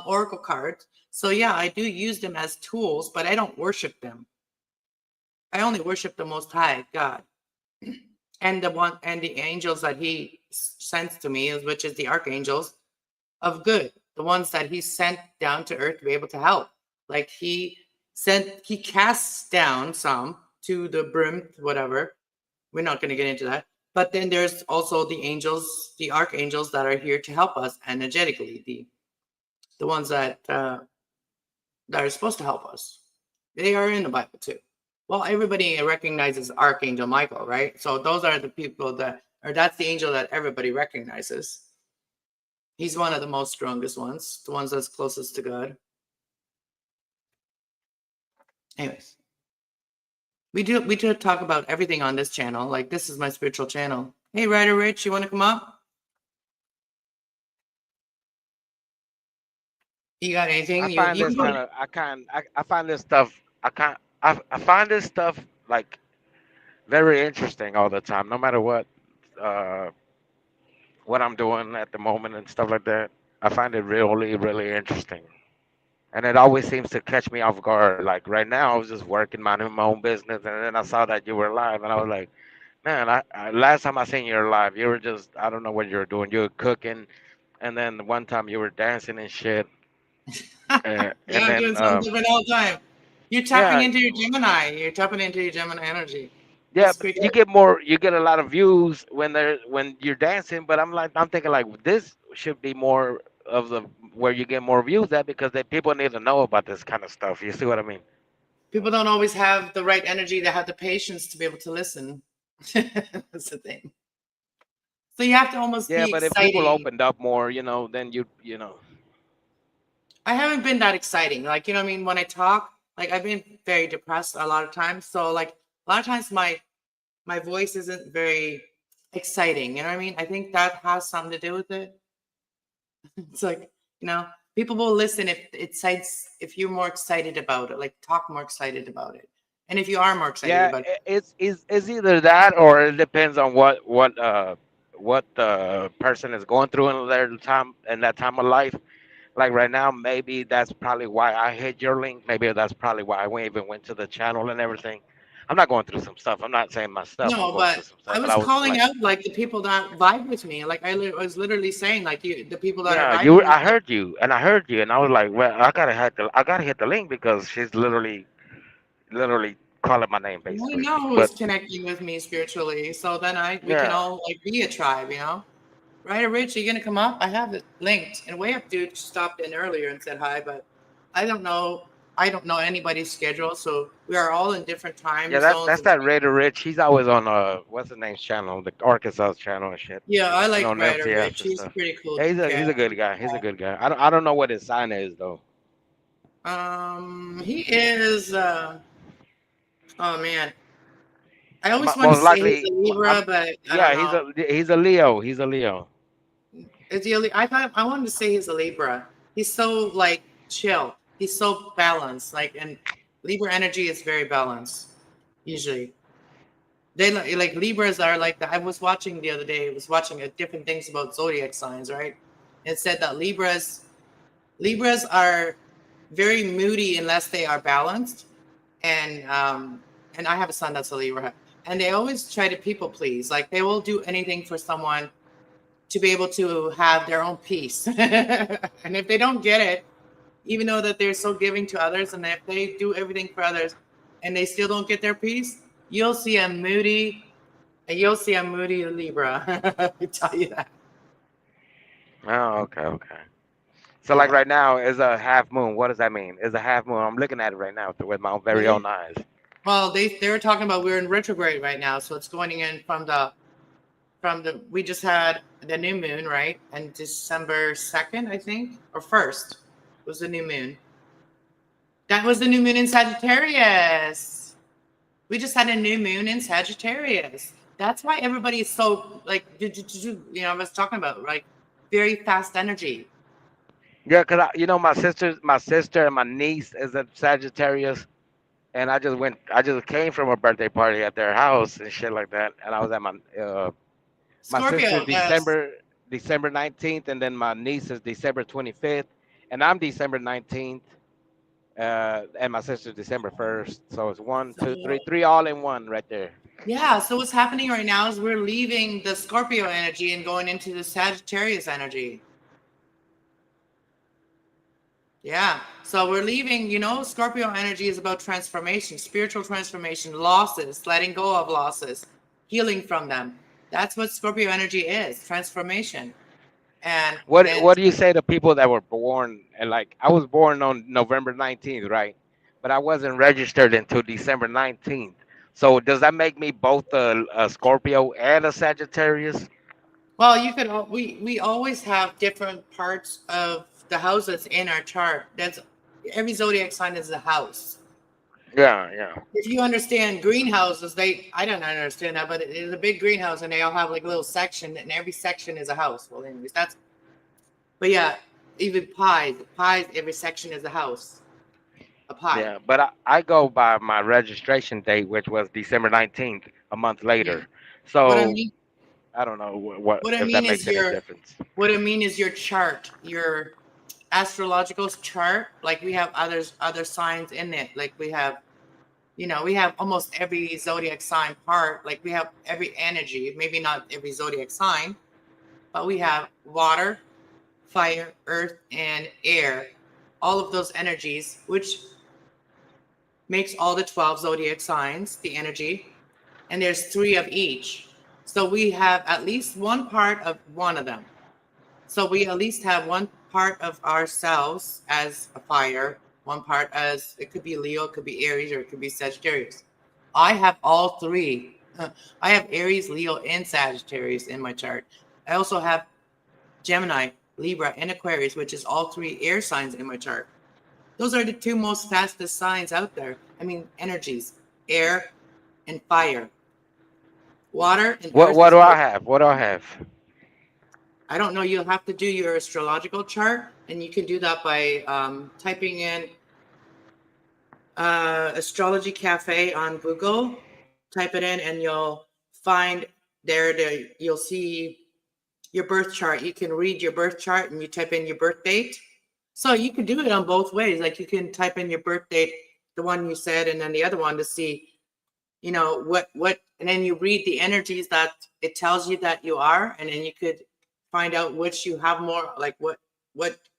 oracle cards. So yeah, I do use them as tools, but I don't worship them. I only worship the Most High God and the angels that He sends to me, which is the archangels of good, the ones that He sent down to earth to be able to help. Like He casts down some to the brim, whatever. We're not going to get into that. But then there's also the angels, the archangels that are here to help us energetically, the ones that are supposed to help us. They are in the Bible too. Well, everybody recognizes Archangel Michael, right? So those are the people that's the angel that everybody recognizes. He's one of the most strongest ones, the ones that's closest to God. Anyways, we do talk about everything on this channel. Like, this is my spiritual channel. Hey, Ryder Rich, you want to come up? You got anything? I You find you this can go. kind of I find this stuff I find this stuff like very interesting all the time, no matter uh what I'm doing at the moment and stuff like that. I find it really, really interesting. And it always seems to catch me off guard. Like right now, I was just working, minding my own business, and then I saw that you were live, and I was like, man, I last time I seen you live, you were just, I don't know what you were doing. You were cooking, and then one time you were dancing and shit. Yeah, And I'm then, doing something different all the time. You're tapping yeah, into your Gemini. You're tapping into your Gemini energy. yeah, It's but pretty you good. get more, you get a lot of views when you're dancing. But I'm thinking like this should be more of the where you get more views at because people need to know about this kind of stuff. You see what I mean? People don't always have the right energy to have the patience to be able to listen. That's the thing. So you have to almost Yeah, be but if people exciting. opened up more, then you know. I haven't been that exciting. Like, you know what I mean? When I talk, like I've been very depressed a lot of times. So like a lot of times my voice isn't very exciting. You know what I mean? I think that has something to do with it. It's like, people will listen if it excites, if you're more excited about it, like talk more excited about it. And if you are more excited Yeah, about it, it's either that or it depends on what the person is going through in that time of life. Like right now, maybe that's probably why I hit your link. Maybe that's probably why even went to the channel and everything. I'm not going through some stuff. I'm not saying my stuff. I'm no, going through but some I stuff. But was I was calling like, out like the people that vibe with me. Like was literally saying like the people that are yeah, vibing with I me. heard you, and I was like, well, I gotta hit the link because she's literally calling my name I basically. know But who's connecting with me spiritually. So then we can yeah, all like be a tribe. Right, Rich, are you gonna come up? I have it linked. And Way Up Dude stopped in earlier and said hi, but I don't know. I don't know anybody's schedule, so we are all in different time yeah, zones. that's that Raider Rich. He's always on what's his name's channel, the Arkansas channel and shit, Yeah, I and like on Ryder MTF Rich. and He's a stuff. pretty cool Yeah, cat. he's a good guy. He's a good guy. I don't know what his sign is though. He is. Oh man, I always want to Most say he's likely, a Libra, but I don't yeah, know. he's a Leo. He's a Leo. Is he? I thought I wanted to say he's a Libra. He's so like chill. He's so balanced. Like, and Libra energy is very balanced usually. They like Libras are like that. I was watching the other day. I was watching different things about zodiac signs, right? It said that Libras are very moody unless they are balanced, and I have a son that's a Libra, and they always try to people please. Like they will do anything for someone to be able to have their own peace, and if they don't get it, even though that they're so giving to others, and if they do everything for others, and they still don't get their peace, you'll see a moody you'll see a moody Libra. I tell you that. Oh, okay, okay. So like Yeah. right now is a half moon. What does that mean? Is a half moon. I'm looking at it right now with my very own eyes. Well, they were talking about we're in retrograde right now, so it's going in from the we just had the new moon, right? And December 2nd, I think, or 1st was the new moon. That was the new moon in Sagittarius. We just had a new moon in Sagittarius. That's why everybody is so like I was talking about like very fast energy. Yeah, cause my sister and my niece is a Sagittarius, and I just came from a birthday party at their house and shit like that, and I was at my Scorpio, sister's yes. December 19th, and then my niece is December 25th, and I'm December 19th, and my sister's December 1st. So it's one, two, So, three, three all in one right there. yeah, so what's happening right now is we're leaving the Scorpio energy and going into the Sagittarius energy. Yeah. So we're leaving, Scorpio energy is about transformation, spiritual transformation, losses, letting go of losses, healing from them. That's what Scorpio energy is, transformation. And What do you say to people that were born and like I was born on November 19th, right? But I wasn't registered until December 19th. So does that make me both a Scorpio and a Sagittarius? well, we always have different parts of the houses in our chart. That's every zodiac sign is a house. Yeah, yeah. If you understand greenhouses, I don't understand that, but it is a big greenhouse and they all have like a little section and every section is a house. Well, anyways, but yeah, even pies, every section is a house, a pie. Yeah, but I go by my registration date, which was December 19th, a month Yeah. later. What I So mean, I don't know what what I if that mean is makes any your, difference. what I mean is your chart, your astrological chart. Like we have other signs in it. Like we have almost every zodiac sign part. Like we have every energy, maybe not every zodiac sign, but we have water, fire, earth, and air. All of those energies, which makes all the 12 zodiac signs, the energy, and there's three of each. So we have at least one part of one of them. So we at least have one part of ourselves as a fire, one part as it could be Leo, it could be Aries, or it could be Sagittarius. I have all three. I have Aries, Leo, and Sagittarius in my chart. I also have Gemini, Libra, and Aquarius, which is all three air signs in my chart. Those are the two most fastest signs out there. I mean, energies, air and fire. Water and earth What is do I more. have? What do I have? I don't know. You'll have to do your astrological chart, and you can do that by typing in Astrology Cafe on Google. Type it in, and you'll find you'll see your birth chart. You can read your birth chart, and you type in your birth date. So you can do it on both ways. Like you can type in your birth date, the one you said, and then the other one to see, what, and then you read the energies that it tells you that you are, and then you could find out which you have more, like what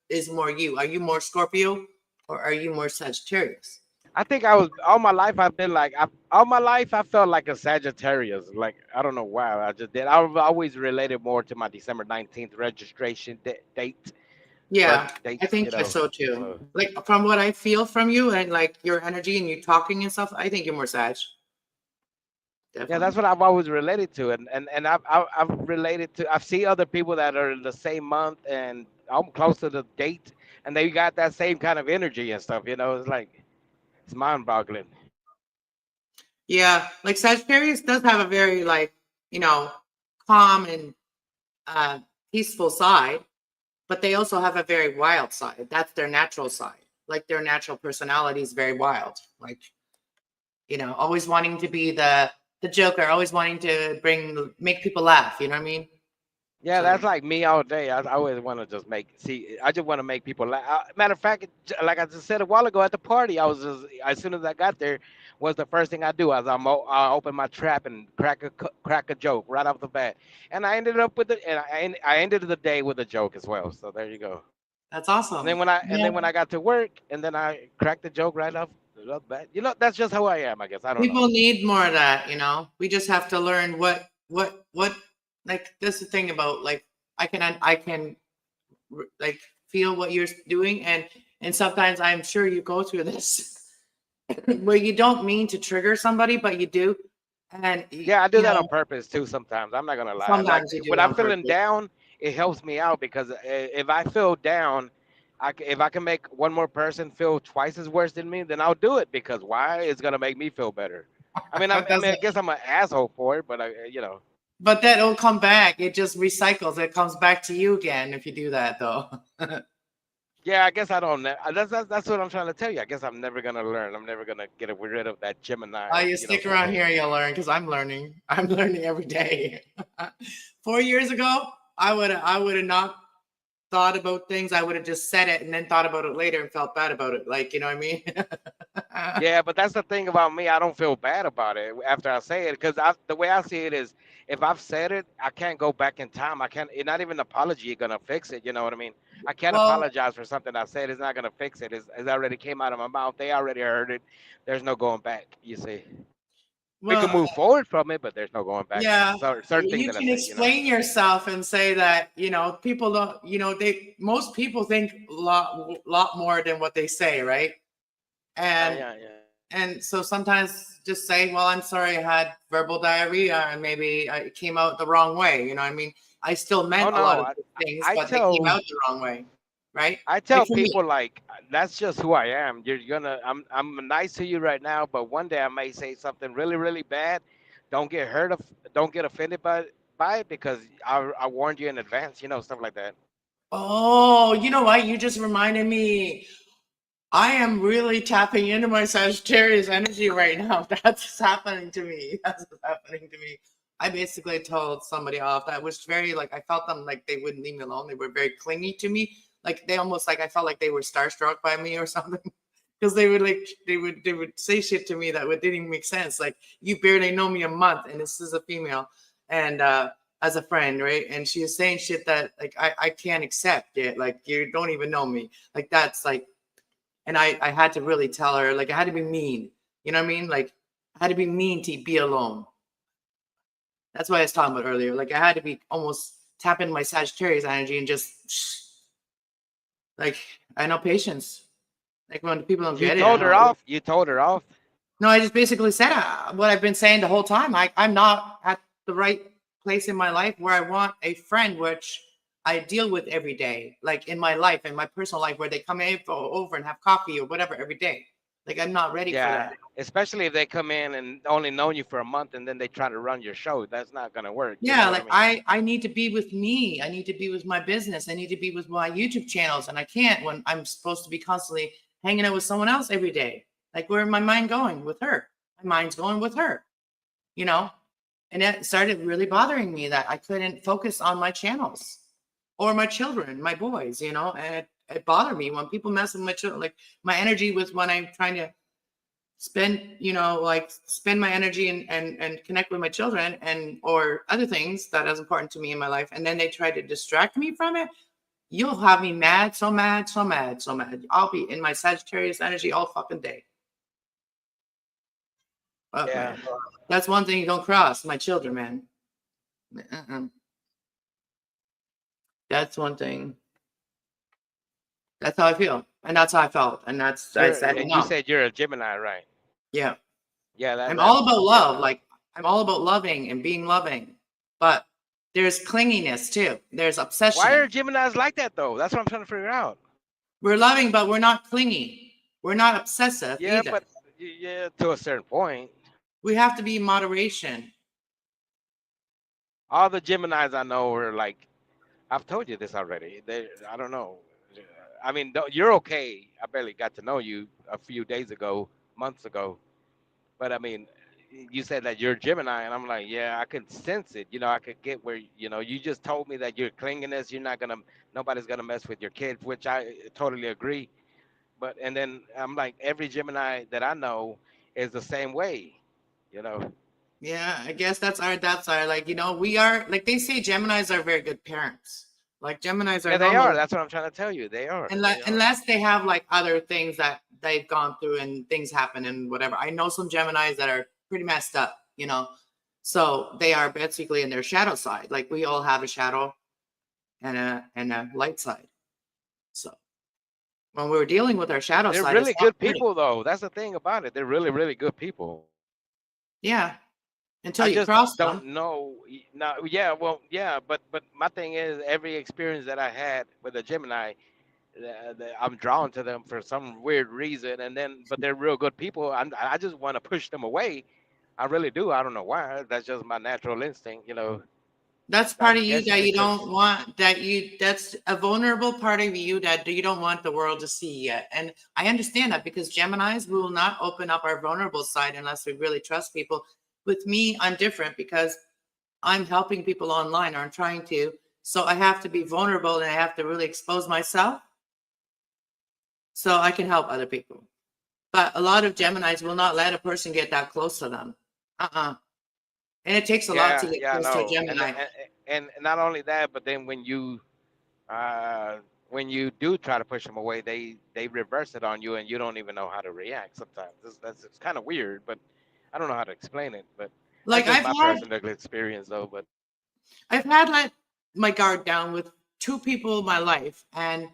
is more you. Are you more Scorpio or are you more Sagittarius? I think I was all my life. I've been like all my life. I felt like a Sagittarius. Like I don't know why. I just did. I've always related more to my December 19th registration date, birth Yeah, date. I think so too. So Like from what I feel from you and like your energy and you talking and stuff, I think you're more Sag. yeah, Definitely. that's what I've always related to, and I've related to. I've seen other people that are in the same month and I'm close to the date, and they got that same kind of energy and stuff. It's like it's mind-boggling. Yeah, like Sagittarius does have a very like, you know, calm and uh peaceful side, but they also have a very wild side. That's their natural side. Like their natural personality is very wild. Like, always wanting to be the joker, always wanting to make people laugh, you know what I mean? Yeah, So, that's like me all day. I always want to just I just want to make people laugh. Matter of fact, like I just said a while ago at the party, I was just, as soon as I got there, was the first thing I do. I open my trap and crack a joke right off the bat. And I ended up with it, and I ended the day with a joke as well. So there you go. that's And then awesome. when I got to work, and then I cracked the joke right off the bat. That's just how I am, I guess. I don't know. People need more of that. We just have to learn what like that's the thing about like I can like feel what you're doing, and sometimes I'm sure you go through this where you don't mean to trigger somebody but you do, and Yeah, I do that on purpose too. Sometimes I'm not gonna lie. Like sometimes you do when it I'm on feeling purpose. down, it helps me out because if I feel down, if I can make one more person feel twice as worse than me, then I'll do it because why? It's gonna make me feel better. But I guess I'm an. For it, but. but that'll come back. It just recycles. It comes back to you again if you do that though. Yeah, I guess I don't. That's what I'm trying to tell you. I guess I'm never gonna learn. I'm never gonna get rid of that Oh, Gemini, you stick around syndrome. here, you'll learn because I'm learning. I'm learning every day. 4 years ago, I would have not thought about things. I would have just said it and then thought about it later and felt bad about it. Like, you know what I mean? Yeah, but that's the thing about me. I don't feel bad about it after I say it because the way I see it is, if I've said it, I can't go back in time. I can't. Not even apology is gonna fix it. You know what I mean? I can't Well, apologize for something I said. It's not gonna fix it. It's already came out of my mouth. They already heard it. There's no going back. You see, we can well, move forward from it, but there's no going back. yeah, Certain things you that I can say. You know. explain yourself and say that, people don't, most people think lot more than what they say, right? Yeah, And yeah, yeah. and so sometimes just say, well, I'm sorry I had verbal diarrhea and maybe it came out the wrong way. You know what I mean? I still Oh meant a lot no, of good things, I but they came tell out the wrong way, right? I Like tell for me. people like that's just who I am. I'm nice to you right now, but one day I may say something really really bad. Don't get don't get offended by it because I warned you in advance. You know, stuff like that. Oh, you know what? You just reminded me. I am really tapping into my Sagittarius energy right now. That's happening to me. That's what's happening to me. I basically told somebody off that was very like I felt them like they wouldn't leave me alone. They were very clingy to me. Like they almost like I felt like they were starstruck by me or something. Because they would say shit to me that didn't even make sense. Like you barely know me a month, and this is a female, and as a friend, right? And she is saying shit that like I can't accept it. Like you don't even know me. Like that's like, and I had to really tell her, like I had to be mean. You know what I mean? Like I had to be mean to be alone. That's what I was talking about earlier. Like I had to be almost tap into my Sagittarius energy and just like I know patience. Like when people don't You get it, I told her don't. off. You told her off. No, I just basically said what I've been saying the whole time. I'm not at the right place in my life where I want a friend, which I deal with every day, like in my life, in my personal life, where they come in over and have coffee or whatever every day. Like I'm not ready for Yeah, that. especially if they come in and only known you for a month and then they try to run your show. That's not gonna work. You Yeah, know what I like mean? I need to be with me. I need to be with my business. I need to be with my YouTube channels, and I can't when I'm supposed to be constantly hanging out with someone else every day. Like where my mind going with her? My mind's going with her. You know, and it started really bothering me that I couldn't focus on my channels or my children, my boys, and it bothered me when people mess with my children. Like my energy was when I'm trying to spend my energy and connect with my children and or other things that is important to me in my life. And then they try to distract me from it. You'll have me mad, so mad, so mad, so mad. I'll be in my Sagittarius energy all fucking day. But Yeah. man, that's one thing you don't cross, my children, man. That's one thing. That's how I feel, and that's how I felt, and I You're said and you no. said you're a Gemini, right? Yeah, Yeah, I'm that's all about yeah. love. Like I'm all about loving and being loving, but there's clinginess too. There's Why are obsession. Geminis like that though? That's what I'm trying to figure out. We're loving, but we're not clingy. We're not obsessive Yeah, either. but yeah, to a certain point. We have to be in moderation. All the Geminis I know are like, I've told you this already. I don't know. I mean, you're okay. I barely got to know you a few days ago, months ago. But I mean, you said that you're Gemini, and I'm like, yeah, I could sense it. You know, I could get where, you just told me that you're clinginess. Nobody's gonna mess with your kids, which I totally agree. But and then I'm like, every Gemini that I know is the same way. You know. Yeah, I guess that's our like we are like they say Geminis are very good parents. Like Geminis are Yeah, they are. normally That's what I'm trying to tell you. They are. unless They are. unless they have like other things that they've gone through and things happen and whatever. I know some Geminis that are pretty messed up. So they are basically in their shadow side. Like we all have a shadow and a light side. So when we're dealing with our shadow They're side, it's really not good pretty. people, though. That's the thing about it. They're really, really good people. Yeah, until I you just cross don't them. know. No, yeah, well, yeah, but my thing is, every experience that I had with a Gemini, I'm drawn to them for some weird reason, and then but they're real good people. I just want to push them away. I really do. I don't know why. That's just my natural instinct. That's I part of you guess you that could you say. don't want, that's a vulnerable part of you that you don't want the world to see yet. And I understand that because Geminis, we will not open up our vulnerable side unless we really trust people. With me, I'm different because I'm helping people online or I'm trying to So I have to be vulnerable and I have to really expose myself so I can help other people. But a lot of Geminis will not let a person get that close to them. And it takes a lot to Yeah, get yeah, I close to a know. Gemini. And not only that, but then when you do try to push them away, they reverse it on you, and you don't even know how to react. Sometimes it's kind of weird, but I don't know how to explain it. But that's Like just my personal experience, though. But I've had let my guard down with two people in my life, and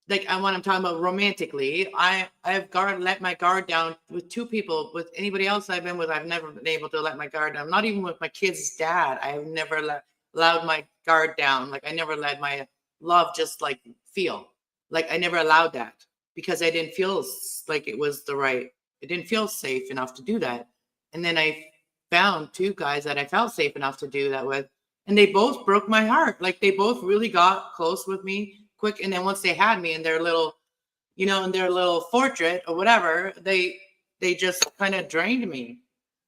like and when I'm talking about romantically, I've let my guard down with two people. With anybody else I've been with, I've never been able to let my guard down. Not even with my kid's dad, I have never allowed my guard down. Like I never let my love just like feel. Like I never allowed that because I didn't feel like it was the right. It didn't feel safe enough to do that. And then I found two guys that I felt safe enough to do that with, and they both broke my heart. Like they both really got close with me quick, and then once they had me in their little, in their little fortress or whatever, they just kind of drained me,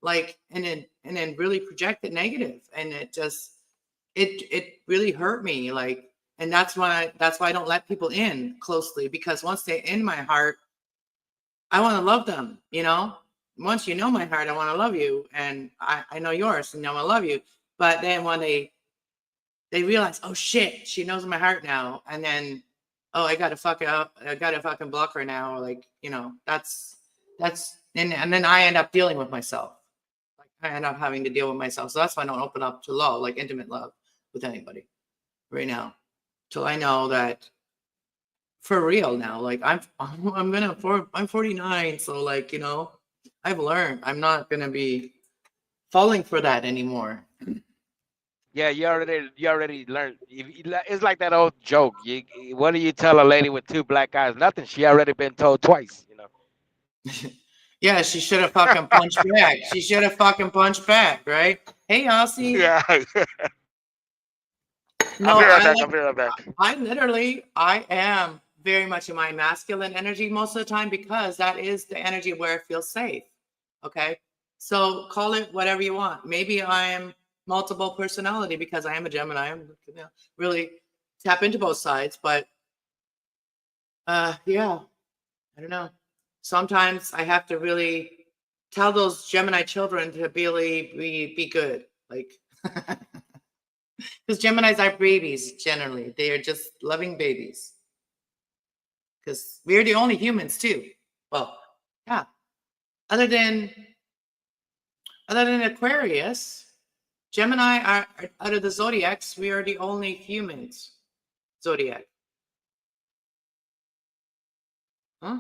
like, and then really projected negative, and it really hurt me, like, and that's why I don't let people in closely, because once they're in my heart, I want to love them, once you know my heart, I want to love you, and I know yours, and I want to love you. But then when they realize, oh shit, she knows my heart now, and then, oh, I gotta fuck it up, I gotta fucking block her now, like, that's and then I end up dealing with myself. Like I end up having to deal with myself. So that's why I don't open up to love, like intimate love, with anybody right now, till I know that for real now. Like I'm 49, so like, I've learned I'm not gonna be falling for that anymore. yeah, you already learned. It's like that old joke. What do you tell a lady with two black eyes? Nothing. She already been told twice. Yeah, she should have fucking punched back. She should have fucking punched back, right? Hey, Aussie. Yeah. I'll No, be right back. I'll be right back. I am very much in my masculine energy most of the time, because that is the energy where it feels safe. Okay. So call it whatever you want. Maybe I am multiple personality because I am a Gemini. I'm really tap into both sides, but yeah, I don't know. Sometimes I have to really tell those Gemini children to really be good. Like, because Geminis are babies generally. They are just loving babies. Because we're the only humans too. Well, yeah. Other than Aquarius, Gemini are out of the zodiacs, we are the only humans. Zodiac. Huh?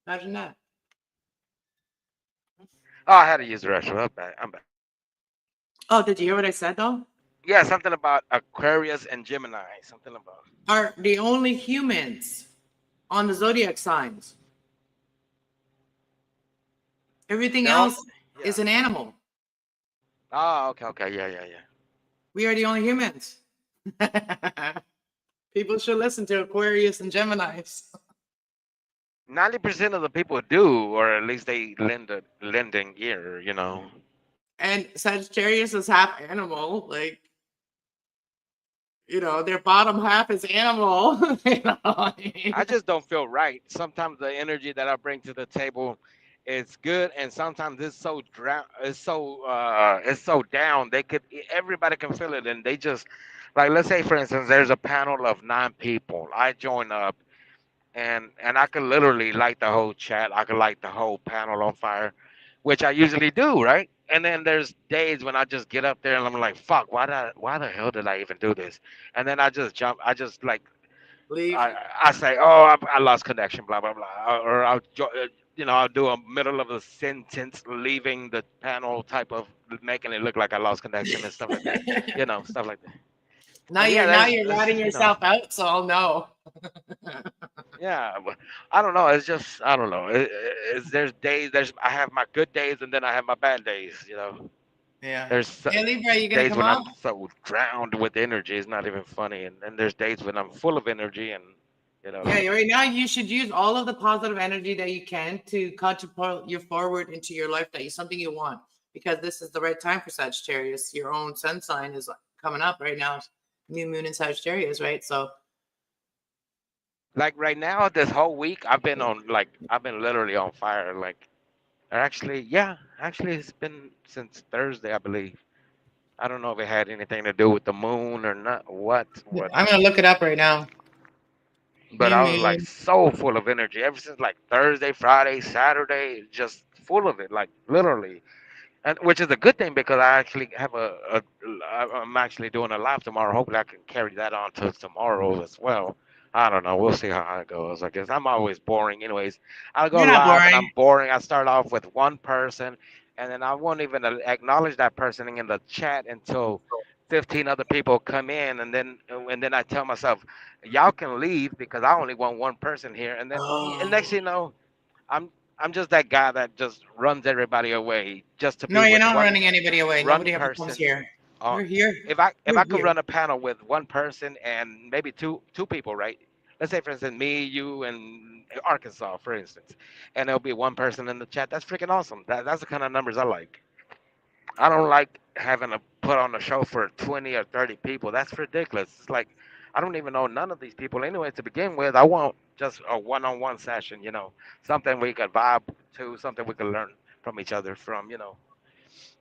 Imagine that. Oh, I had to use the restroom. I'm back. I'm back. Oh, did you hear what I said though? Yeah, something about Aquarius and Gemini. Something about. Are the only humans on the zodiac signs. Everything They're all. else Yeah. is an animal. Oh, okay, okay. Yeah, yeah, yeah. We are the only humans. People should listen to Aquarius and Geminis. 90% of the people do, or at least they lending ear. And Sagittarius is half animal. Like, their bottom half is animal. I just don't feel right. Sometimes the energy that I bring to the table is good, and sometimes it's so it's so down. Everybody can feel it, and they just like, let's say for instance, there's a panel of 9 people. I join up, and I could literally light the whole chat. I could light the whole panel on fire, which I usually do, right? And then there's days when I just get up there and I'm like, fuck, why the hell did I even do this? And then I just jump. I just like Leave. I say, oh, I lost connection, blah blah blah, or I'll do a middle of a sentence, leaving the panel, type of making it look like I lost connection and stuff like that, stuff like that. Now And yeah, you're ratting yourself out, so I'll know. yeah, but I don't know. It's just I don't know. There's days. I have my good days, and then I have my bad days. Yeah. There's Hey Libra, you gonna days come when up? I'm so drowned with energy, it's not even funny, and then there's days when I'm full of energy, and you know. Yeah, right now you should use all of the positive energy that you can to catapult you forward into your life, that is something you want, because this is the right time for Sagittarius. Your own sun sign is coming up right now. new moon in Sagittarius, right? So Like right now, this whole week, I've been literally on fire. Like, or actually, yeah, actually, it's been since Thursday, I believe. I don't know if it had anything to do with the moon or not. What? I'm gonna look it up right now. But New I was like moon. so full of energy ever since like Thursday, Friday, Saturday, just full of it, like literally. And which is a good thing because I actually have I'm actually doing a live tomorrow. Hopefully, I can carry that on to tomorrow as well. I don't know. We'll see how it goes. I guess I'm always boring, anyways. I'll go You're not live and boring. I'm boring. I start off with one person, and then I won't even acknowledge that person in the chat until 15 other people come in, and then I tell myself, y'all can leave because I only want one person here, and next Oh thing you know, I'm I'm just that guy that just runs everybody away just to no, be you're with not running anybody away. one Nobody ever comes person. here. Uh, We're here. if We're I could here. run a panel with one person and maybe two people, right? Let's say for instance me, you, and Arkansas, for instance, and there'll be one person in the chat. That's freaking awesome. That's the kind of numbers I like. I don't like having to put on a show for 20 or 30 people. That's ridiculous. It's like I don't even know none of these people anyway to begin with. I want just a one-on-one session, something we could vibe to, something we could learn from each other from,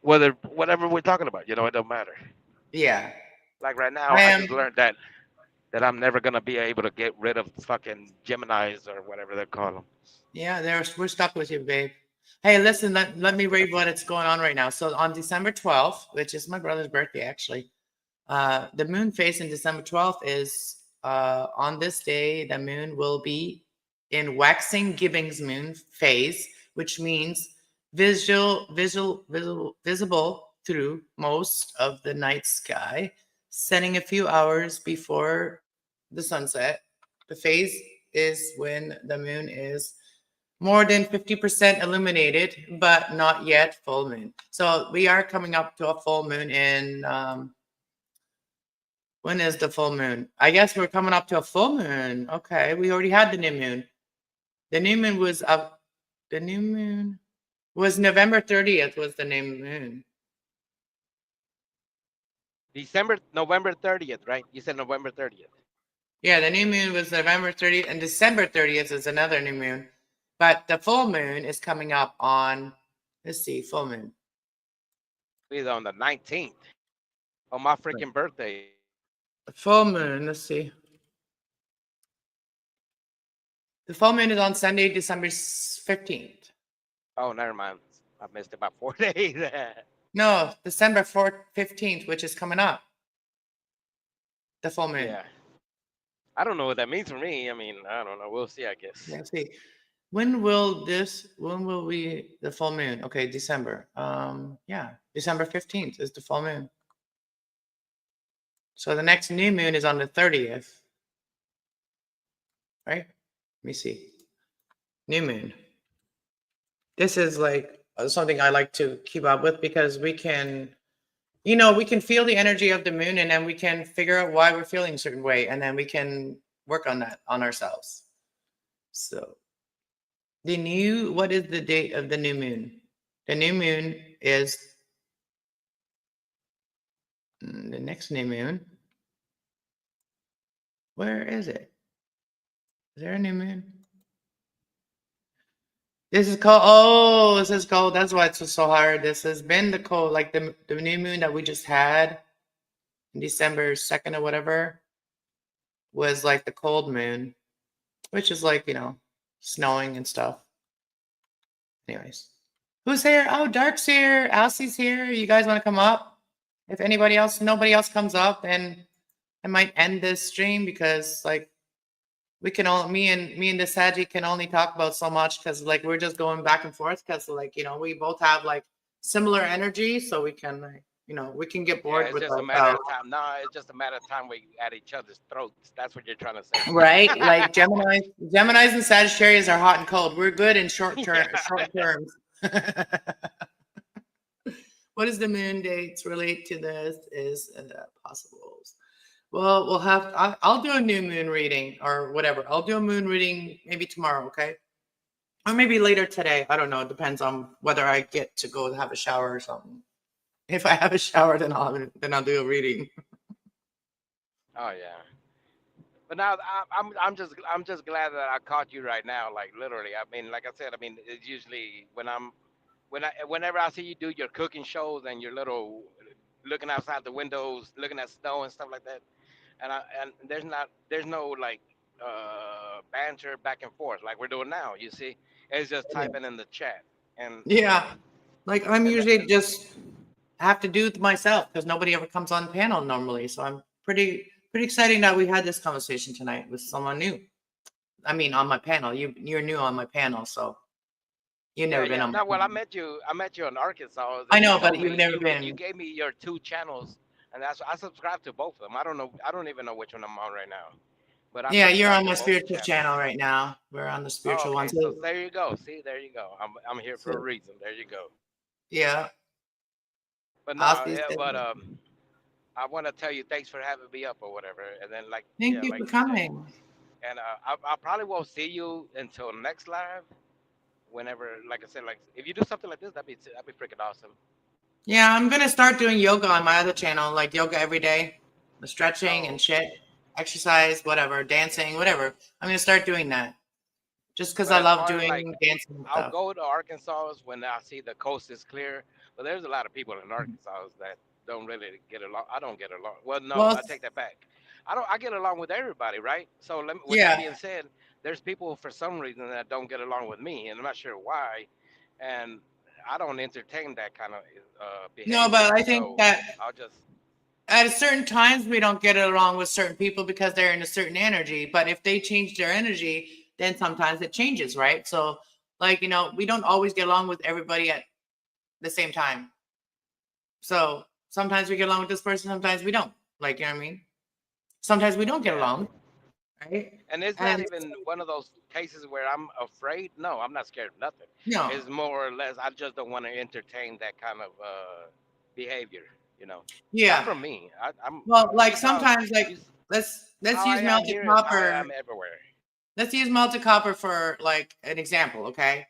whatever we're talking about, it don't matter. Yeah. Like right now, I I am. just learned that I'm never gonna be able to get rid of fucking Gemini's or whatever they call them. Yeah, we're stuck with you, babe. Hey, listen, let me read what it's going on right now. So on December 12th, which is my brother's birthday, actually, the moon phase in December 12th is on this day, the moon will be in waxing Gibbons moon phase, which means visible through most of the night sky, setting a few hours before the sunset. The phase is when the moon is more than 50% illuminated, but not yet full moon. So we are coming up to a full moon in when is the full moon? I guess we're coming up to a full moon. Okay, we already had the new moon. The new moon was up. The new moon was November 30th. Was the new moon? November 30th, right? You said November 30th. Yeah, the new moon was November 30th, and December 30th is another new moon. But the full moon is coming up on. Let's see, full moon. It's on the 19th on my freaking birthday. Full moon. Let's see. The full moon is on Sunday, December 15th. Oh, never mind. I missed about 4 days. No, December 4th, 15th, which is coming up. The full moon. Yeah. I don't know what that means for me. I mean, I don't know. We'll see, I guess. Let's see. When will we, the full moon? Okay, December. Yeah, December 15th is the full moon. So the next new moon is on the 30th. Right? Let me see. New moon. This is like something I like to keep up with because we can, we can feel the energy of the moon and then we can figure out why we're feeling a certain way and then we can work on that on ourselves. So what is the date of the new moon? The new moon is the next new moon. Where is it? Is there a new moon? This is cold. That's why it's so hard. This has been the cold, like the new moon that we just had December 2nd or whatever was like the cold moon, which is like, snowing and stuff. Anyways, who's here? Oh, Dark's here. Elsie's here. You guys want to come up? If nobody else comes up, then I might end this stream because like we can all me and the Saggy can only talk about so much because like we're just going back and forth because like we both have like similar energy, so we can like we can get bored It's with just a matter ourselves. of time. No, it's just a matter of time we at each other's throats. That's what you're trying to say. Right? Like Geminis and Sagittarius are hot and cold. We're good in short terms. What is the moon dates relate to this? Is possibles? Well, I'll do a new moon reading or whatever. I'll do a moon reading maybe tomorrow, okay? Or maybe later today. I don't know. It depends on whether I get to go have a shower or something. If I have a shower, then I'll do a reading. Oh yeah. But now I'm just glad that I caught you right now. Like literally. I mean, like I said, I mean, it's usually whenever I see you do your cooking shows and your little looking outside the windows, looking at snow and stuff like that. And there's no like banter back and forth like we're doing now. You see, it's just Yeah. typing in the chat, and Yeah. Like I'm and usually just have to do it myself because nobody ever comes on panel normally. So I'm pretty exciting that we had this conversation tonight with someone new. I mean, on my panel. You're new on my panel, so you've yeah, never been yeah. on my No, well, I panel. met you. I met you in Arkansas, I and you know, told but you've me never you been. gave me your two channels, and that's I subscribe to both of them. I don't know. I don't even know which one I'm on right now, but I Yeah, you're subscribe on to my both spiritual channels. channel right now. We're on the Oh, spiritual one. okay. So So, there you go. See, there you go. I'm here for a so reason. There you go. yeah, But no, Ozzy yeah, said, but I want to tell you thanks for having me up or whatever. And then like thank yeah, you like for you said, coming. and I probably won't see you until next live. Whenever, like I said, like if you do something like this, that'd be freaking awesome. Yeah, I'm gonna start doing yoga on my other channel, like yoga every day, the stretching Oh, and okay. shit, exercise, whatever, dancing, whatever. I'm gonna start doing that just because But I as love far as like, doing dancing and I'll stuff. go to Arkansas when I see the coast is clear. But there's a lot of people in Arkansas that don't really get along. I don't get along. Well, no, Well, I take that back. I don't. I get along with everybody, right? So with that yeah, being said, there's people for some reason that don't get along with me, and I'm not sure why. And I don't entertain that kind of no, behavior. but I think So that I'll just at certain times we don't get along with certain people because they're in a certain energy. But if they change their energy, then sometimes it changes, right? So, like, we don't always get along with everybody at the same time. So sometimes we get along with this person, sometimes we don't. Like, you know what I mean? Sometimes we don't get yeah. along, right? And it's not And even one of those cases where I'm afraid. No, I'm not scared of nothing. no, It's more or less I just don't want to entertain that kind of behavior. You know, not yeah. from me. I'm Well, like you saw sometimes, like you s- let's how I use am melted here is how I copper. am everywhere. Let's use melted copper for like an example, okay?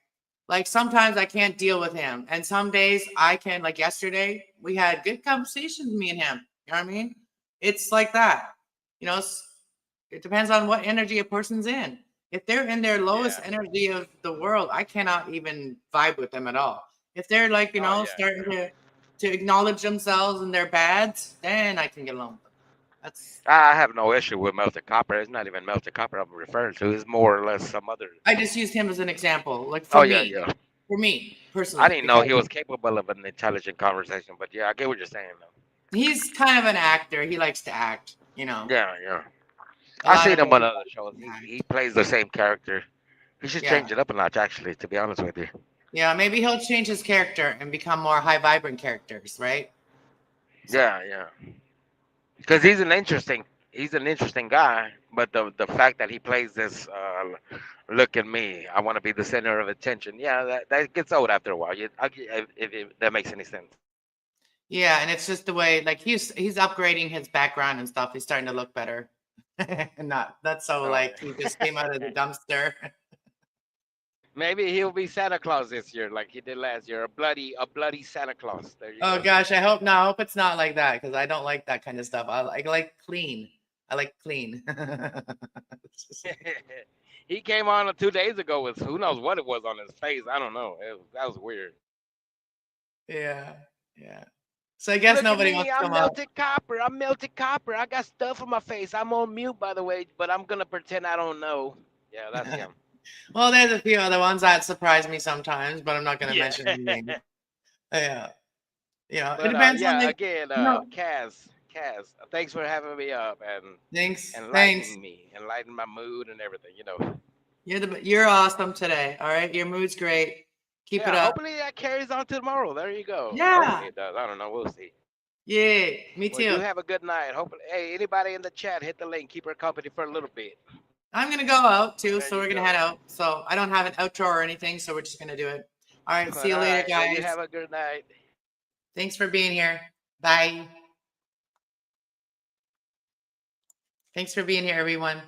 Like sometimes I can't deal with him, and some days I can. Like yesterday, we had good conversations, me and him. You know what I mean? It's like that. You know, it depends on what energy a person's in. If they're in their lowest Yeah. energy of the world, I cannot even vibe with them at all. If they're like, Oh yeah. starting to acknowledge themselves and their bads, then I can get along with them. That's I have no issue with melted copper. It's not even melted copper I'm referring to. It's more or less some other. I just used him as an example, like Oh yeah, yeah. for me I personally, didn't know because he was capable of an intelligent conversation, but yeah, I get what you're saying though. he's kind of an actor. He likes to act, Yeah, yeah. A I lot seen of him it. on He other likes shows. to He act. he plays the same character. He should Yeah. change it up a notch, actually. To be honest with you. Yeah. Maybe he'll change his character and become more high vibrant characters, right? So, Yeah, yeah. Because he's an interesting guy, but the fact that he plays this look at me, I want to be the center of attention. Yeah, that gets old after a while. If that makes any sense. yeah. And it's just the way, like, he's upgrading his background and stuff. He's starting to look better. And not that's so Oh like he just came out of the yeah. dumpster. Maybe he'll be Santa Claus this year, like he did last year. A bloody Santa Claus. There you Oh go. gosh, I hope not. I hope it's not like that because I don't like that kind of stuff. I like clean. I like clean. He came on 2 days ago with who knows what it was on his face. I don't know. That was weird. Yeah, yeah. So I guess Look at nobody me, wants to I'm come up. melted copper. I'm melted copper. I got stuff on my face. I'm on mute, by the way, but I'm gonna pretend I don't know. Yeah, that's him. Well, there's a few other ones that surprise me sometimes, but I'm not going to Yeah. mention any names. Yeah, it But depends on yeah, the. again, No, Kaz, thanks for having me up and thanks. enlightening me, enlightening my mood and everything. You're awesome today. All right, your mood's great. Keep it Yeah, up. hopefully that carries on to tomorrow. There you go. Yeah, Hopefully it does. I don't know. We'll see. yeah. Me Well, you too. have a good night. Hopefully, hey, anybody in the chat, hit the link. Keep her company for a little bit. I'm gonna go out too, There so you we're gonna go. head out. So I don't have an outro or anything, so we're just gonna do it. All right. All See you later, right. Well, you guys. have a good night. Thanks for being here. Bye. Thanks for being here, everyone.